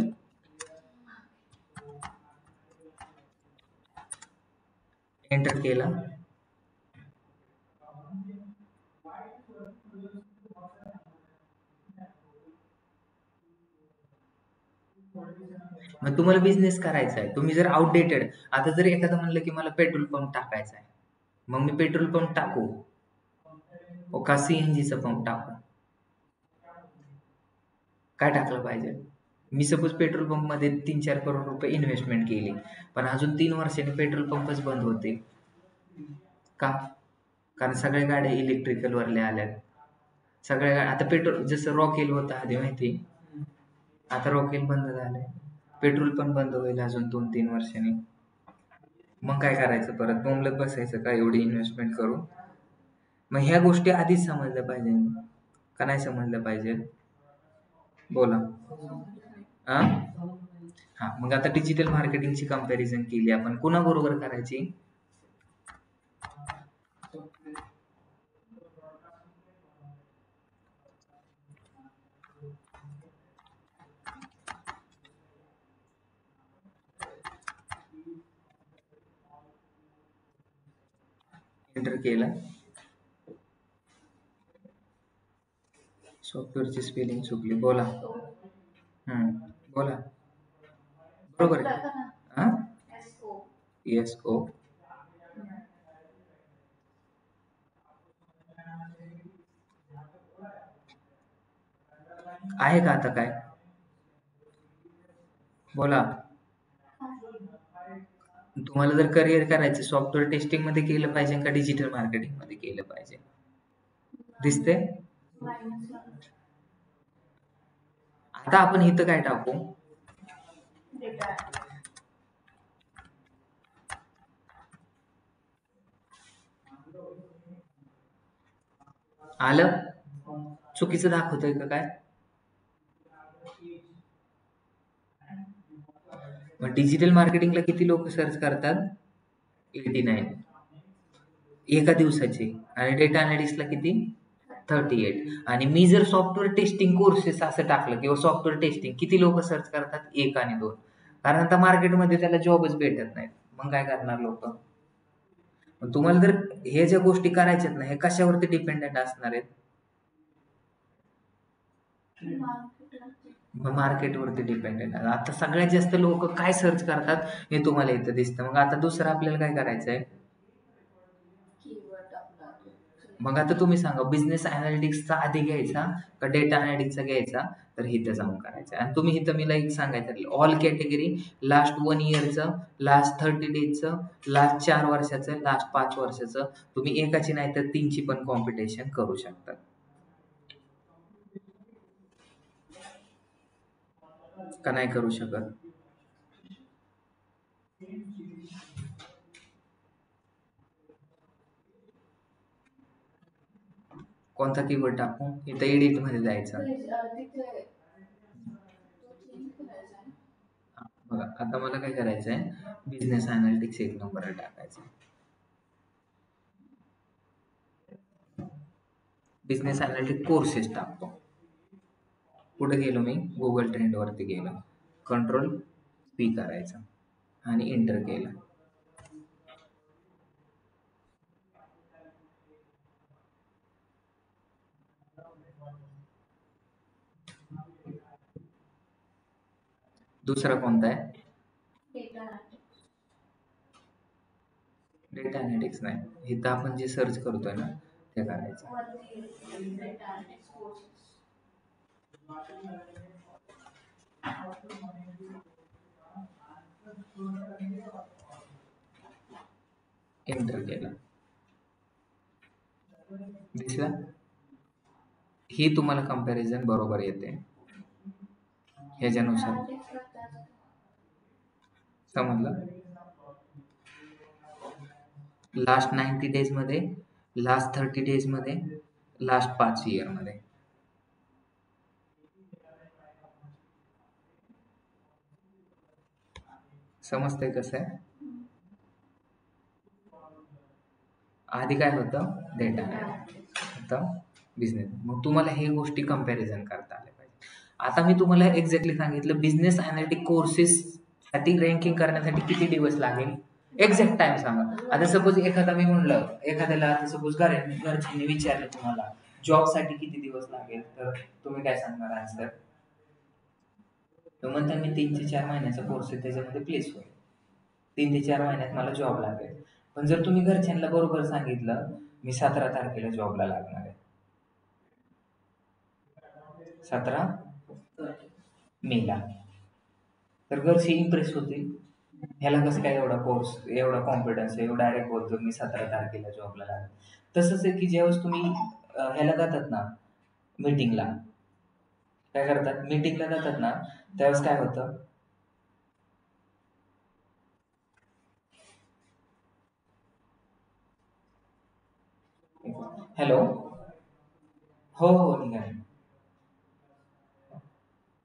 S1: एंटर केला. मग तुम्हाला बिझनेस करायचा आहे, तुम्ही जर आउटडेटेड, आता जर एखादं म्हणलं की मला पेट्रोल पंप टाकायचा आहे, मग मी पेट्रोल पंप टाकू का सीएनजीचा पंप टाकू, काय टाकलं पाहिजे. मी सपोज पेट्रोल पंप मध्ये 3-4 करोड रुपये इन्व्हेस्टमेंट केली, पण अजून 3 वर्षांनी पेट्रोल पंपच बंद होते का, कारण सगळ्या गाड्या इलेक्ट्रिकल वरल्या आल्यात. सगळ्या आता पेट्रोल, जसं रॉकेल होतं आधी माहिती, आता रॉकेल बंद झालंय, पेट्रोल पण बंद होईल अजून 2-3 वर्षांनी. मग काय करायचं, परत बोंबलत बसायचं का एवढी इन्व्हेस्टमेंट करू. मग ह्या गोष्टी आधीच समजल्या पाहिजे का नाही समजल्या पाहिजे, बोला. हा हा, मग आता डिजिटल मार्केटिंगची कंपॅरिझन केली आपण, कुणाबरोबर करायची, एंटर केला. सॉफ्टवेअरची स्पेलिंग चुकली, बोला. बोला, बरोबर आहे. एस ओ आहे का आता काय, बोला. तुम्हाला जर करिअर करायचं, सॉफ्टवेअर टेस्टिंग मध्ये केलं पाहिजे का डिजिटल मार्केटिंग मध्ये केलं पाहिजे, दिसते. आता आपण इथं काय टाकू, आलं, चुकीचं दाखवतोय का काय. मग डिजिटल मार्केटिंगला किती लोक सर्च करतात, 89 एका दिवसाचे, आणि डेटा अनालिटिक्सला किती, 38. आणि मी जर सॉफ्टवेअर टेस्टिंग कोर्सेस असं टाकलं किंवा सॉफ्टवेअर टेस्टिंग, किती लोक सर्च करतात, 1 आणि 2. कारण आता मार्केटमध्ये त्याला जॉबच भेटत नाही, मग काय करणार लोक. तुम्हाला जर हे ज्या गोष्टी करायच्यात ना, हे कशावरती डिपेंडेंट असणार आहेत, मार्केटवरती डिपेंडेंट. आता सगळ्यात जास्त लोक काय सर्च करतात हे तुम्हाला इथं दिसतं. मग आता दुसरं आपल्याला काय करायचंय, मग आता तुम्ही सांगा, बिझनेस अनालिटिक्सचा आधी घ्यायचा का डेटा अनालिटिक्सचा घ्यायचा, तर इथं जाऊन करायचं. आणि तुम्ही इथं मला एक सांगायचं, ऑल कॅटेगरी, लास्ट 1 इयरचं, लास्ट 30 डेजचं, लास्ट 4 वर्षाचं, लास्ट 5 वर्षाचं, तुम्ही एकाची नाही तर 3ची पण कॉम्पिटिशन करू शकता, का नाही करू शकत. कोणता कीवर्ड टाकू, इथं एडिट मध्ये जायचं. बघा, आता मला काय करायचंय, बिझनेस अनालिटिक्स 1 नंबरला टाकायचं. बिझनेस अनालिटिक कोर्सेस टाकतो. पुढे गेलो मी गुगल ट्रेंडवरती गेलो, कंट्रोल पी करायचं आणि एंटर केलं. दुसरा कोणता आहे? डेटा अनालिटिक्स नाही, इथं आपण जे सर्च करतोय ना ते करायचं. एंटर केलं, दिसला? ही तुम्हाला कंपॅरिझन बरोबर येते ह्याच्यानुसार. समजलं? लास्ट 90 डेज मध्ये, लास्ट 30 डेज मध्ये, लास्ट 5 इयर मध्ये. समजतंय कसं आहे? आधी काय होतं? डेटा आता बिझनेस. मग तुम्हाला हे गोष्टी कंपॅरिझन करता आल्या पाहिजे. आता मी तुम्हाला एक्झॅक्टली सांगितलं बिझनेस अनालिटिक कोर्सेस साठी रँकिंग करण्यासाठी किती दिवस लागेल, एक्झॅक्ट टाइम सांगा. आता सपोज एखादा मी म्हणलं, एखाद्याला आता सपोज घरच्यांनी विचारलं तुम्हाला जॉब साठी किती दिवस लागेल, तर तुम्ही काय सांगणार आन्सर? म्हणता मी 3 ते 4 महिन्याचा कोर्स आहे, त्याच्यामध्ये प्लेस होईल, 3 ते 4 महिन्यात मला जॉब लागेल. पण जर तुम्ही घरच्यांना बरोबर सांगितलं मी 17 तारखेला जॉबला लागणार आहे, 17 मेला, तर घरचे इम्प्रेस होतील, ह्याला कसं काय एवढा कोर्स, एवढा कॉन्फिडन्स आहे, डायरेक्ट बोलतो मी 17 तारखेला जॉबला लागेल. तसंच आहे की ज्यावेळेस तुम्ही ह्याला जातात ना मीटिंगला, काय करतात, मीटिंगला जातात ना त्यावेळेस काय होतं, हॅलो, हो हो निघाले,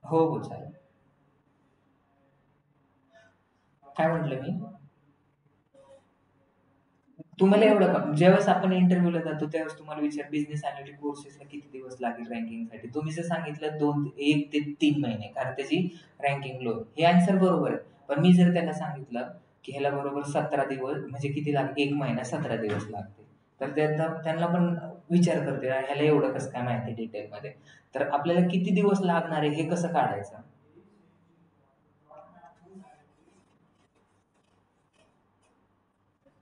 S1: हो हो चालेल. काय म्हटलं मी तुम्हाला, एवढं का ज्यावेळेस आपण इंटरव्ह्यूला जातो त्यावेळेस तुम्हाला विचार बिझनेस अनालिटिक कोर्सेसला किती दिवस लागेल रँकिंगसाठी, तुम्ही जर सांगितलं 1 ते 3 महिने, कारण त्याची रँकिंग लो, हे आन्सर बरोबर आहे. पण मी जर त्याला सांगितलं की ह्याला बरोबर 17 दिवस म्हणजे किती लागेल, 1 महिना 17 दिवस लागते, तर त्यांना पण विचार करते ह्याला एवढं कसं काय माहिती डिटेलमध्ये, तर आपल्याला किती दिवस लागणार आहे हे कसं काढायचं,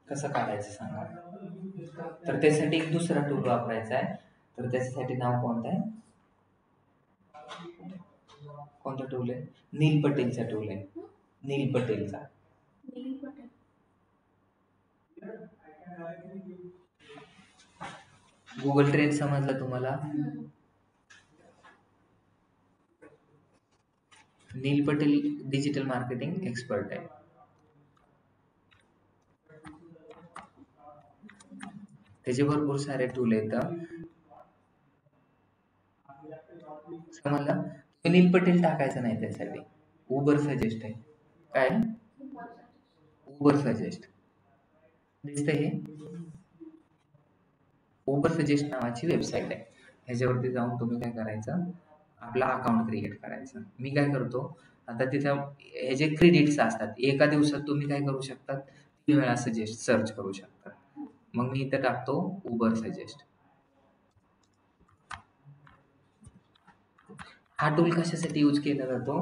S1: कसं काढायचं सांगा. तर त्यासाठी एक दुसरा टूल वापरायचा आहे, तर त्याच्यासाठी नाव कोणतं आहे, कोणता टूल आहे? नील पटेलचा टूल आहे, नील पटेलचा. गुगल ट्रेंड समजलं तुम्हाला? नील पटेल डिजिटल मार्केटिंग एक्सपर्ट आहे. त्याचे भरपूर सारे टूल आहेत. समजलं? नील पटेल टाकायचं नाही त्यासाठी, उबर सजेस्ट आहे. काय? उबर सजेस्ट दिसतंय हे? उबर सजेस्ट नावाची वेबसाईट आहे, ह्याच्यावरती जाऊन तुम्ही काय करायचं, आपला अकाउंट क्रिएट करायचं. मी काय करतो, आता तिथं हे जे क्रेडिट्स असतात, एका दिवसात तुम्ही काय करू शकतात, 3 वेळा सजेस्ट सर्च करू शकता. मग मी इथं टाकतो उबर सजेस्ट. हा टूल कशासाठी यूज केला जातो,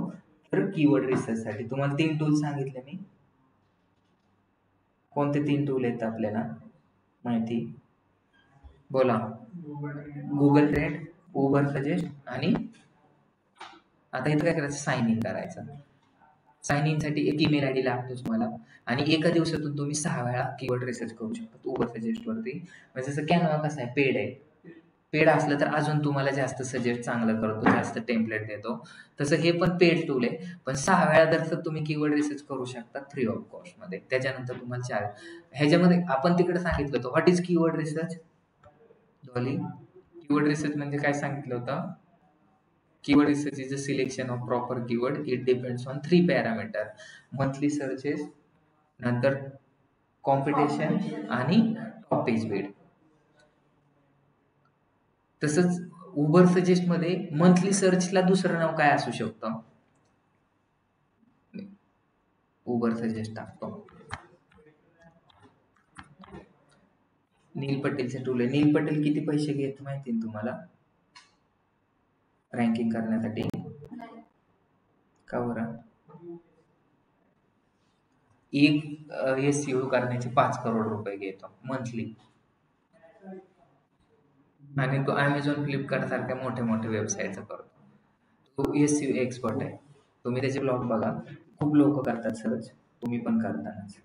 S1: तर कीवर्ड रिसर्चसाठी. तुम्हाला 3 टूल सांगितले मी. कोणते 3 टूल आहेत आपल्याला माहिती, बोला? गुगल ट्रेंड, उबर सजेस्ट, आणि आता इथं काय करायचं, साइन इन करायचं. साइन इन साठी एक ईमेल आयडी लागतो तुम्हाला, आणि एका दिवसातून तुम्ही 6 वेळा कीवर्ड रिसर्च करू शकता उबर सजेस्ट वरती. म्हणजे जसं कॅनवा कसं आहे, पेड आहे, पेड असलं तर अजून तुम्हाला जास्त सजेस्ट चांगलं करतो, जास्त टेम्पलेट देतो. तसं हे पण पेड टूल आहे, पण 6 वेळा जर तुम्ही कीवर्ड रिसर्च करू शकता फ्री ऑफ कॉस्ट मध्ये. त्याच्यानंतर तुम्हाला 4 ह्याच्यामध्ये आपण तिकडे सांगितलं होतं what is keyword research. Dolly, keyword research म्हणजे काय सांगितलं होतं, keyword research is a selection of proper keyword. It depends on 3 parameter, monthly searches, नंतर competition आणि top page speed. तसंच उबर सजेस्ट मध्ये मंथली सर्चला दुसरं नाव काय असू शकतं? उबर सजेस्ट टाकतो. नील पटेलचे टूल आहे. नील पटेल किती पैसे घेत माहिती आहे तुम्हाला रँकिंग करण्यासाठी? का बरं? एक SEO करण्याचे 5 करोड रुपये घेतो मंथली. आणि तो Amazon, फ्लिपकार्ट सारख्या मोठ्या मोठ्या वेबसाईटचा करतो. तो SEO एक्सपर्ट आहे. तुम्ही त्याचे ब्लॉग बघा. खूप लोक करतात सर्च. तुम्ही पण करतानाच.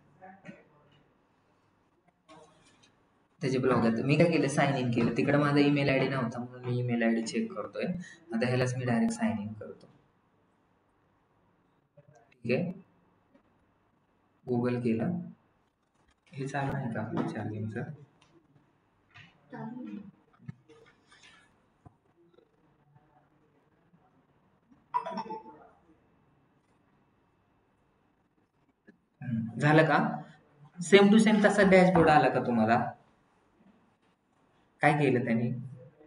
S1: त्याचे ब्लॉग आहेत. मी काय केलं, साइन इन केलं. तिकडे माझा ईमेल आयडी नव्हता म्हणून मी ईमेल आयडी चेक करतोय. आता ह्यालाच मी डायरेक्ट साइन इन करतो. ठीक आहे. गुगल केलं. हे चालू आहे का आपलं चार्जिंगचं? झालं का? सेम टू सेम तसा डॅशबोर्ड आला का तुम्हाला? काय केलं त्यांनी?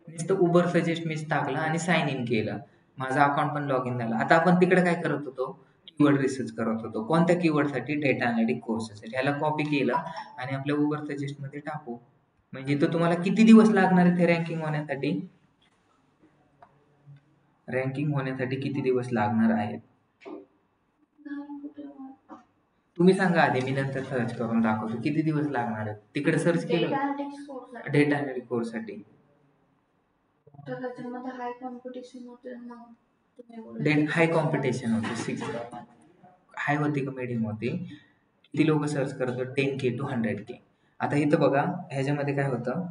S1: नुसतं उबर सजेस्ट मीच टाकलं आणि साइन इन केलं. माझं अकाउंट पण लॉग इन झालं. आता आपण तिकडे काय करत होतो? कीवर्ड रिसर्च करत होतो. कोणत्या कीवर्डसाठी? Data analytic courses. ह्याला कॉपी केलं आणि आपल्या उबर सजेस्ट मध्ये टाकू. म्हणजे तो तुम्हाला किती दिवस लागणार आहे ते रँकिंग होण्यासाठी? रँकिंग होण्यासाठी किती दिवस लागणार आहेत? तुम्ही सांगा आधी, मी नंतर सर्च करून दाखवतो. किती दिवस लागणार आहेत? तिकडे सर्च केलं डेटा अनॅलिटिक कोर्ससाठी.
S2: तर त्याच्यामध्ये हाय कॉम्पिटिशन होते मग
S1: हाय कॉम्पिटिशन होते. 6 हाय होती का मीडियम होती? किती लोक सर्च करतो? 10K to 100K. आता इथं बघा, ह्याच्यामध्ये काय होतं?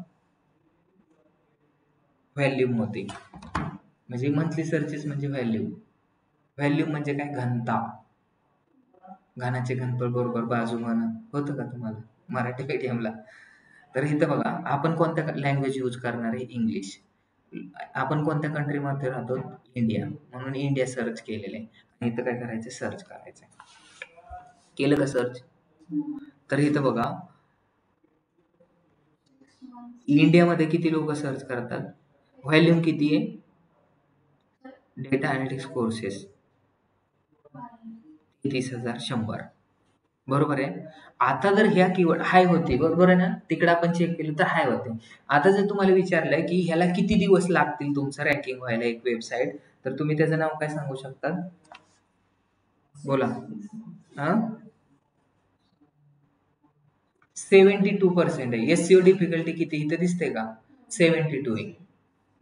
S1: व्हॅल्यूम होती. म्हणजे मंथली सर्चेस म्हणजे व्हॅल्यूम. व्हॅल्यूम म्हणजे काय? घनता. घनाचे घनफळ बरोबर बाजू घन होतं का तुम्हाला मराठी मीडियमला? तर इथं बघा, आपण कोणत्या लँग्वेज यूज करणार आहे? इंग्लिश. आपण कोणत्या कंट्रीमध्ये राहतो? इंडिया. म्हणून इंडिया सर्च केलेलं आहे. आणि इथं काय करायचं? सर्च करायचं. केलं का सर्च? तर इथं बघा, इंडियामध्ये किती लोक सर्च करतात? व्हॉल्यूम किती आहे? Data analytics courses 30,100. बरोबर आहे. आता जर ह्या कीवर्ड हाय होती, बरोबर आहे ना? तिकडे आपण चेक केलं तर हाय होते. आता जर तुम्हाला विचारलंय की ह्याला किती दिवस लागतील तुमचं रँकिंग व्हायला एक वेबसाईट, तर तुम्ही त्याचं नाव काय सांगू शकता? बोला. 72% आहे. SEO डिफिकल्टी किती इथं दिसते का? 72 आहे.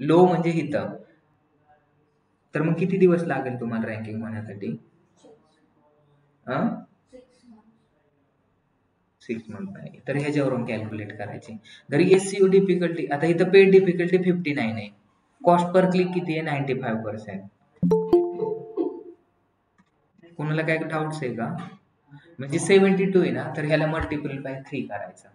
S1: लो म्हणजे इथं. तर मग किती दिवस लागेल तुम्हाला रँकिंग होण्यासाठी? 6 मंथ आहे. तर ह्याच्यावरून कॅल्क्युलेट करायची. जर SEO डिफिकल्टी, आता इथं पेड डिफिकल्टी 59 आहे. कॉस्ट पर क्लिक किती आहे? 95%. कोणाला काय डाऊट्स आहे का? म्हणजे 72 आहे ना, तर ह्याला मल्टिपल बाय 3 करायचं.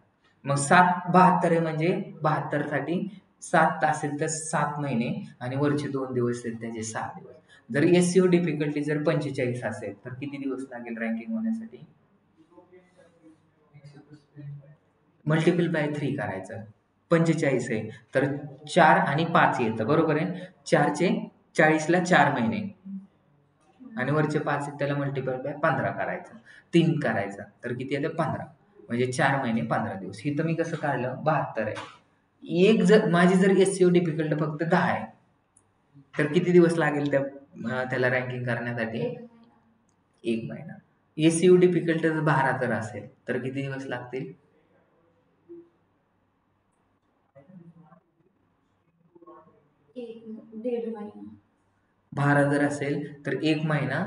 S1: मग 72 आहे म्हणजे 72 साठी 7 तास असेल तर 7 महिने आणि वरचे 2 दिवस आहेत त्याचे 6 दिवस. जर SEO डिफिकल्टी जर 45 असेल तर किती दिवस लागेल रँकिंग होण्यासाठी? मल्टिपल बाय 3 करायचं. 45 आहे तर 4 आणि 5 येतं, बरोबर आहे? 4चे 40ला 4 महिने आणि वरचे 5 आहेत त्याला मल्टिपल बाय 15 करायचं. 3 करायचं तर किती येतं? 15. म्हणजे 4 महिने 15 दिवस. इथं मी कसं काढलं? 72 आहे. एक जर माझी जर SEO डिफिकल्ट फक्त 10 आहे, तर किती दिवस लागेल त्याला रँकिंग करण्यासाठी? 1 महिना. SEO डिफिकल्ट 12 जर असेल तर किती दिवस लागतील?
S2: 1.5 महिना.
S1: 12 जर असेल तर 1 महिना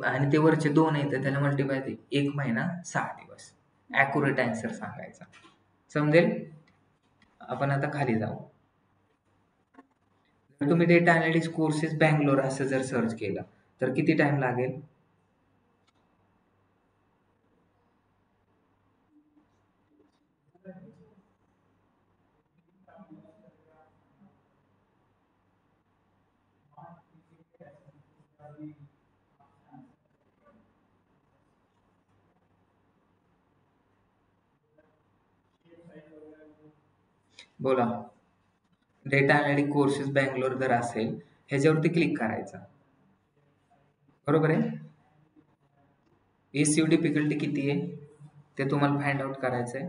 S1: आणि ते वरचे 2 आहेत त्याला मल्टिप्लाय 1 महिना 6 दिवस. ॲक्युरेट आन्सर सांगायचा. समजेल? आपण आता खाली जाऊ. जर तुम्ही डेटा अनॅलिटिक्स कोर्सेस बँगलोर असं जर सर्च केलं तर किती टाइम लागेल? बोला. डेटा अनालिटिक कोर्सेस बँगलोर जर असेल ह्याच्यावरती क्लिक करायचं, बरोबर आहे. एसईओ डिफिकल्टी किती आहे ते तुम्हाला फाइंड आउट करायचं आहे.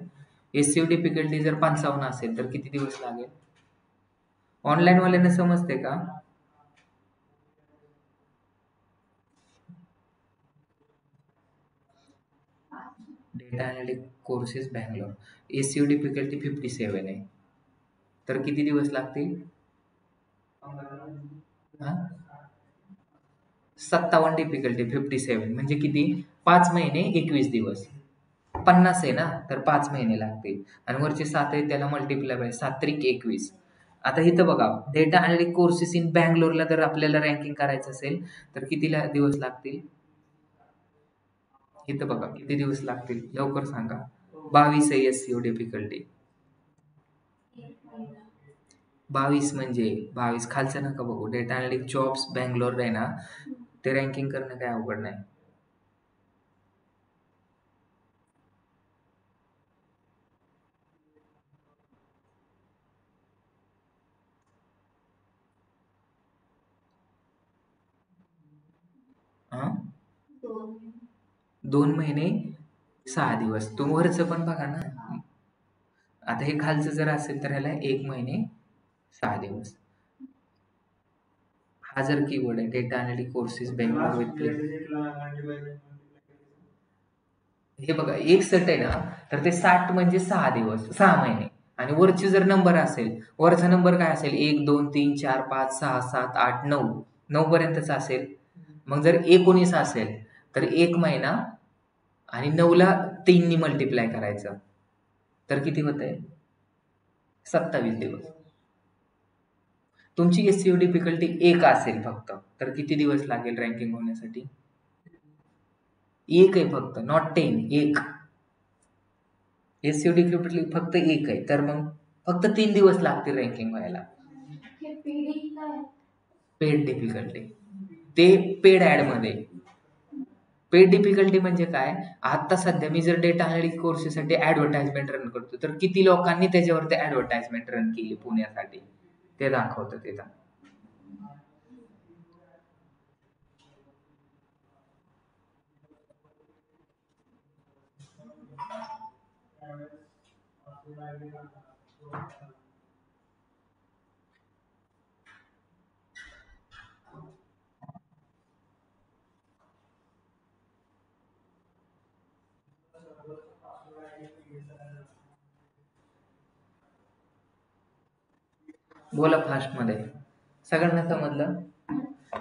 S1: एसईओ डिफिकल्टी जर 55 असेल तर किती दिवस लागेल? ऑनलाईन वाल्यांना समजते का? Data analytic courses Bangalore, SEO difficulty 57 आहे, तर किती दिवस लागतील? 57 डिफिकल्टी 57 म्हणजे किती? 5 महिने 21 दिवस. 50 आहे ना, तर 5 महिने लागतील आणि वरचे 7 आहेत त्याला मल्टिप्लाय बाय 7 त्रिक 21. आता इथं बघा, डेटा अनालिटिक कोर्सेस इन बँगलोरला जर आपल्याला रँकिंग करायचं असेल तर किती दिवस लागतील? इथं बघा किती दिवस लागतील, लवकर सांगा. 22 आहे एसईओ डिफिकल्टी. 22 म्हणजे 22 खालचं नका बघू. डेटा अनालिटिक जॉब्स बँगलोर आहे ना, ते रँकिंग करणं काय अवघड नाही. हा, 2 महिने 6 दिवस. तुम्ही वरचं पण बघा ना. आता हे खालचं जर असेल तर ह्याला 1 महिने 6 दिवस. हा जर कीवर्ड आहे data analytic courses Bangalore with, हे बघा एक सेट आहे ना, तर ते 60 म्हणजे 6 दिवस 6 महिने. आणि वरची जर नंबर असेल, वरचा नंबर काय असेल? 1 2 3 4 5 6 7 8 9 9 पर्यंतच असेल. मग जर 19 असेल तर 1 महिना आणि 9ला 3 नी मल्टिप्लाय करायचं, तर किती होतंय? 27 दिवस. तुमची एसईओ डिफिकल्टी 1 असेल फक्त, तर किती दिवस लागेल रँकिंग होण्यासाठी? 1 आहे फक्त, नॉट 10, 1. एसईओ डिफिकल्टी फक्त 1 आहे, तर मग फक्त 3 दिवस लागतील रँकिंग व्हायला. पेड डिफिकल्टी, ते पेड ऍड मध्ये. पेड डिफिकल्टी म्हणजे काय? आता सध्या मी जर डेटा अनालिटिक कोर्सेससाठी ऍडव्हर्टाइजमेंट रन करतो, तर किती लोकांनी त्याच्यावरती ऍडव्हर्टाइजमेंट रन केली पुण्यासाठी ते दाखवतं तिथं. बोला फास्ट मध्ये, सगळ्यांना समजलं?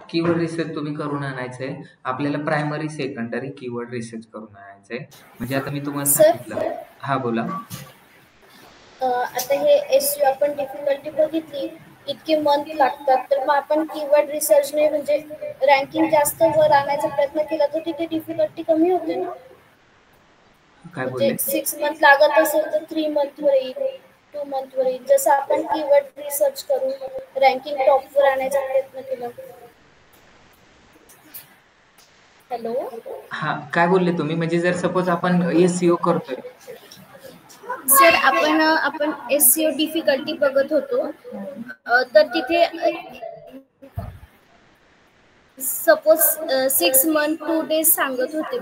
S1: कीवर्ड रिसर्च तुम्ही करून आणायचंय. आपल्याला प्रायमरी सेकंडरी कीवर्ड रिसर्च करून आणायचंय. म्हणजे आता मी तुम्हाला सांगितलं. हा बोला.
S3: आता हे एसईओ आपण डिफिकल्टी बघितली, इतके मंथ लागतात, तर मग आपण कीवर्ड रिसर्चने म्हणजे रँकिंग जास्त वर आणायचा प्रयत्न केला तर तिथे डिफिकल्टी कमी होते ना.
S1: काय
S3: म्हणजे
S1: बोलले?
S3: 6 मंथ लागत असेल तर 3 मंथ वर येईल, 2 मंथ वर येईल. जसं आपण कीवर्ड रिसर्च करून रँकिंग टॉप वर आणायचा प्रयत्न केला. हॅलो,
S1: हा काय बोलले तुम्ही? म्हणजे जर सपोज आपण एसईओ करतोय
S3: सर, आपण एसईओ डिफिकल्टी बघत होतो, तर तिथे सपोज 6 मंथ 2 डेज सांगत होते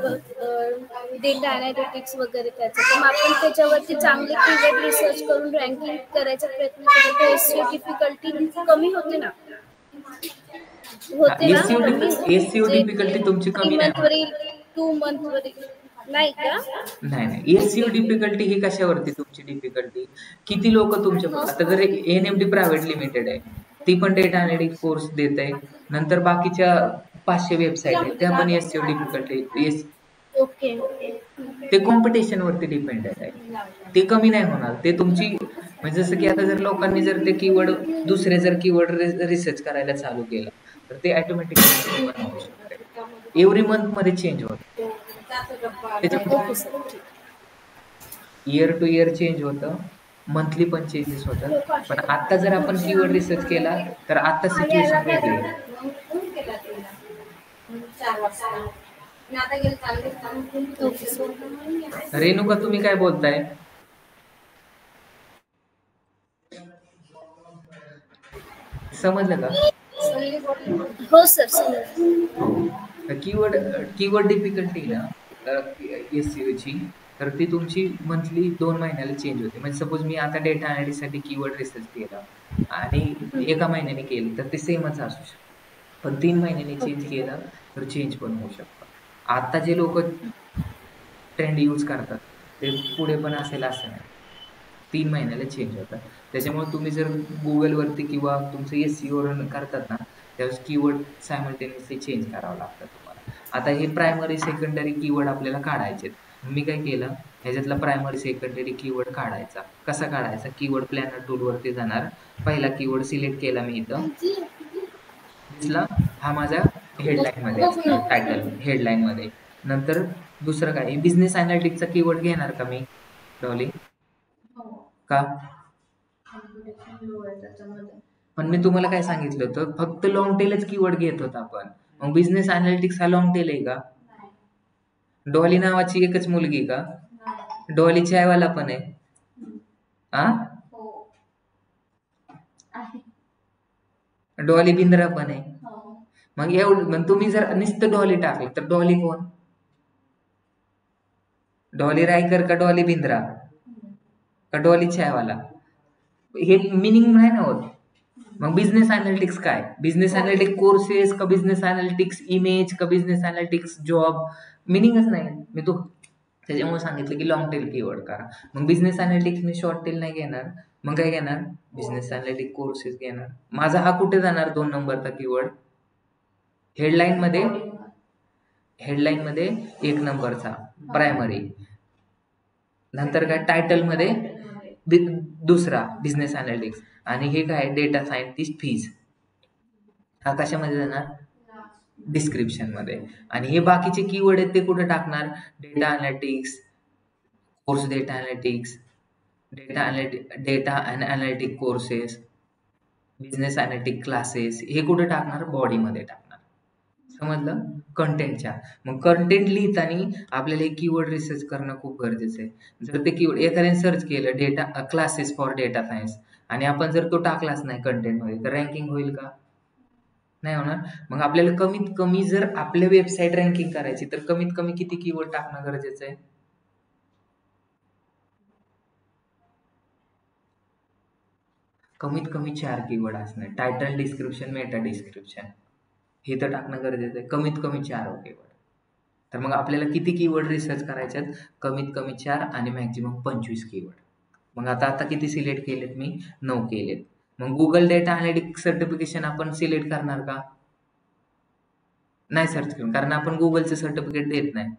S3: डेटा अनालिटिक्स वगैरे त्याचं. तर मग आपण त्याच्यावरती चांगले कीवर्ड रिसर्च करून रँकिंग करायचा प्रयत्न केला तर एसईओ डिफिकल्टी कमी होते ना. होते ना कमी.
S1: एसईओ डिफिकल्टी तुमची कमी नाही होत.
S3: 2 मंथ वरील नाही का?
S1: नाही, एसईओ डिफिकल्टी ही कशावरती तुमची डिफिकल्टी? किती लोक तुमच्या, आता जर एनएमडी प्रायव्हेट लिमिटेड आहे, ती पण डेटा अनालिटिक्स कोर्स देत आहे. नंतर बाकीच्या 500 वेबसाईट आहेत त्या पण एसईओ डिफिकल्टी.
S3: ओके,
S1: ते कॉम्पिटिशन वरती डिपेंडेंट आहे, ते कमी नाही होणार. ते तुमची म्हणजे जसं की आता जर लोकांनी जर ते कीवर्ड दुसरे जर कीवर्ड रिसर्च करायला चालू केलं तर ते ऑटोमॅटिकली होऊ शकते. एव्हरी मंथ मध्ये चेंज होतं, त्याच्यामध्ये इयर टू इयर चेंज होतं, मंथली पण चेंजेस होतात. पण आता जर आपण कीवर्ड रिसर्च केला तर आता सिच्युएशन वेगळी आहे. रेणुका तुम्ही काय बोलताय? समजलं का?
S3: हो सर समजलं.
S1: हो. कीवर्ड डिफिकल्टी ना SEO ची, तर ती तुमची मंथली 2 महिन्याला चेंज होते. म्हणजे सपोज मी आता डेटा अनालिसिससाठी कीवर्ड रिसर्च केला आणि 1 महिन्याने केलं तर ते सेमच असू शकतं. पण 3 महिन्यांनी चेंज
S3: ओके.
S1: केलं तर चेंज पण होऊ शकतं. आता जे लोकं ट्रेंड यूज करतात, ते पुढे पण असेल असं नाही. 3 महिन्याला चेंज होतात. त्याच्यामुळे तुम्ही जर Googleवरती किंवा तुमचं SEO रन करतात ना, त्यावेळेस कीवर्ड सायमल्टेनियसली चेंज करावं लागतं तुम्हाला. आता हे प्रायमरी, सेकंडरी कीवर्ड आपल्याला काढायचे आहेत. मी काय केलं, ह्याच्यातला प्रायमरी, सेकंडरी कीवर्ड काढायचा. कसा काढायचा? कीवर्ड प्लॅनर टूलवरती जाणार. पहिला कीवर्ड सिलेक्ट केला मी इथं. दिसला? हा माझा हेडलाईनमध्ये असणार, टायटल हेडलाईनमध्ये. नंतर दुसरं काय? बिझनेस अनालिटिक्सचा कीवर्ड घेणार का मी, डॉली?
S2: हो.
S1: का?
S2: कॉम्पिटिशन लो आहे त्याच्यामध्ये.
S1: पण मी तुम्हाला काय सांगितलं होतं, फक्त लॉंग टेलच कीवर्ड घेत होतो आपण. मग बिझनेस अनालिटिक्स हा लॉंग टेल आहे का?
S2: नाही.
S1: डॉली नावाची एकच मुलगी का?
S2: नाही.
S1: डॉली चायवाला पण आहे. आ?
S2: हो. आहे.
S1: डॉली बिंद्रा पण आहे.
S2: हो.
S1: मग तुम्ही जर नुसतं डॉली टाकलं तर डॉली कोण? डॉली रायकर का डॉली बिंद्रा का डॉली चायवाला? हे मिनिंग नाही ना होत. मग बिझनेस अनालिटिक्स काय? बिझनेस अनालिटिक्स कोर्सेस का बिझनेस अनालिटिक्स इमेज का बिझनेस अनालिटिक्स जॉब? मिनिंगच नाही. मी तो त्याच्यामुळे सांगितलं की लॉंग टेल कीवर्ड करा. मग बिझनेस अनालिटिक्स मी शॉर्ट टेल नाही घेणार. मग काय घेणार? बिझनेस अनालिटिक्स कोर्सेस घेणार. माझा हा कुठे जाणार 2 नंबरचा कीवर्ड? हेडलाईनमध्ये 1 नंबरचा प्रायमरी. नंतर काय? टायटलमध्ये दुसरा बिझनेस अनालिटिक्स. आणि हे काय? Data scientist fees. हा कशामध्ये जाणार? डिस्क्रिप्शनमध्ये. आणि हे बाकीचे कीवर्ड आहेत ते कुठे टाकणार? Data analytics, course data analytics, data analytic courses, business analytic classes, हे कुठे टाकणार? बॉडीमध्ये टाकणार. समजलं? कंटेंटच्या. मग कंटेंट लिहिताना आपल्याला एक कीवर्ड रिसर्च करणं खूप गरजेचं आहे. जर ते कीवर्ड एखाद्याने सर्च केलं data classes for data science आणि आपण जर तो टाकलाच नाही कंटेंटमध्ये, तर रँकिंग होईल का? नाही होणार. मग आपल्याला कमीत कमी जर आपल्या वेबसाईट रँकिंग करायची तर कमीत कमी किती कीवर्ड टाकणं गरजेचं आहे? कमीत कमी 4 कीवर्ड असणे. टायटल, डिस्क्रिप्शन, मेटा डिस्क्रिप्शन, हे तर टाकणं गरजेचं आहे. कमीत कमी 4 कीवर्ड. तर मग आपल्याला किती कीवर्ड रिसर्च करायचे आहेत? कमीत कमी 4 आणि मॅक्झिमम 25 कीवर्ड. मग आता किती सिलेक्ट केलेत मी? 9 केलेत. मग गुगल डेटा अनालिटिक्स सर्टिफिकेशन आपण सिलेक्ट करणार का? नाही सर्च करून, कारण आपण गुगलचं सर्टिफिकेट देत नाही.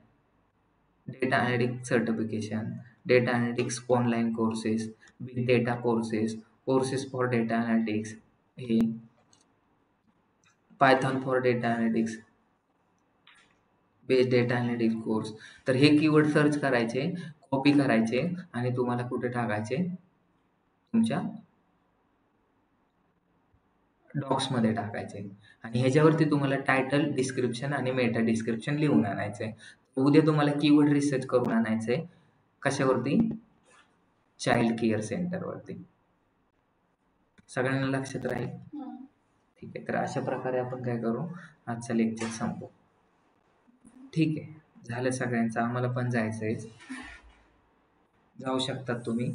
S1: Data analytics certification, data analytics online courses, big data courses, courses for data analytics, हे Python for data analytics, base data analytics course. तर हे कीवर्ड सर्च करायचे, कॉपी करायचे आणि तुम्हाला कुठे टाकायचे? तुमच्या डॉक्समध्ये टाकायचे. आणि ह्याच्यावरती तुम्हाला टायटल, डिस्क्रिप्शन आणि मेटा डिस्क्रिप्शन लिहून आणायचंय. उद्या तुम्हाला कीवर्ड रिसर्च करून आणायचंय. कशावरती? Child care सेंटरवरती. सगळ्यांना लक्षात राहील? ठीक आहे. तर अशा प्रकारे आपण काय करू? आजचा लेक्चर संपू. ठीक आहे. झालं सगळ्यांचं. आम्हाला पण जायचंय. जाऊ शकतात तुम्ही.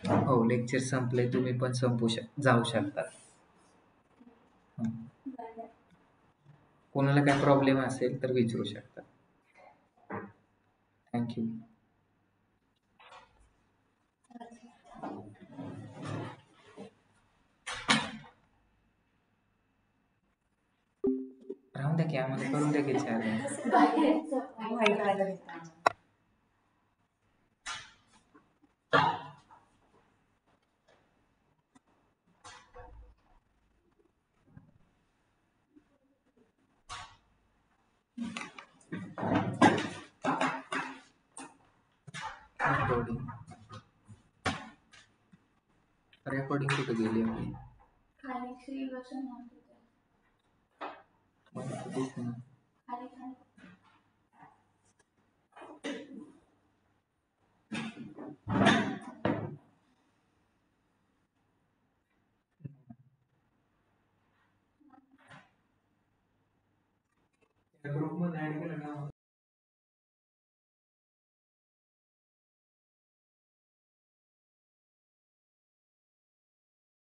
S1: हो, लेक्चर संपले. तुम्ही पण जाऊ शकतात. कोणाला काय प्रॉब्लेम असेल तर विचारू शकता. थँक्यू. राहून द्या की, आम्हाला करून द्या की 4 मिनिट. रेकॉर्डिंग कुठे गेली आपली?
S2: खाली श्री वचन खाली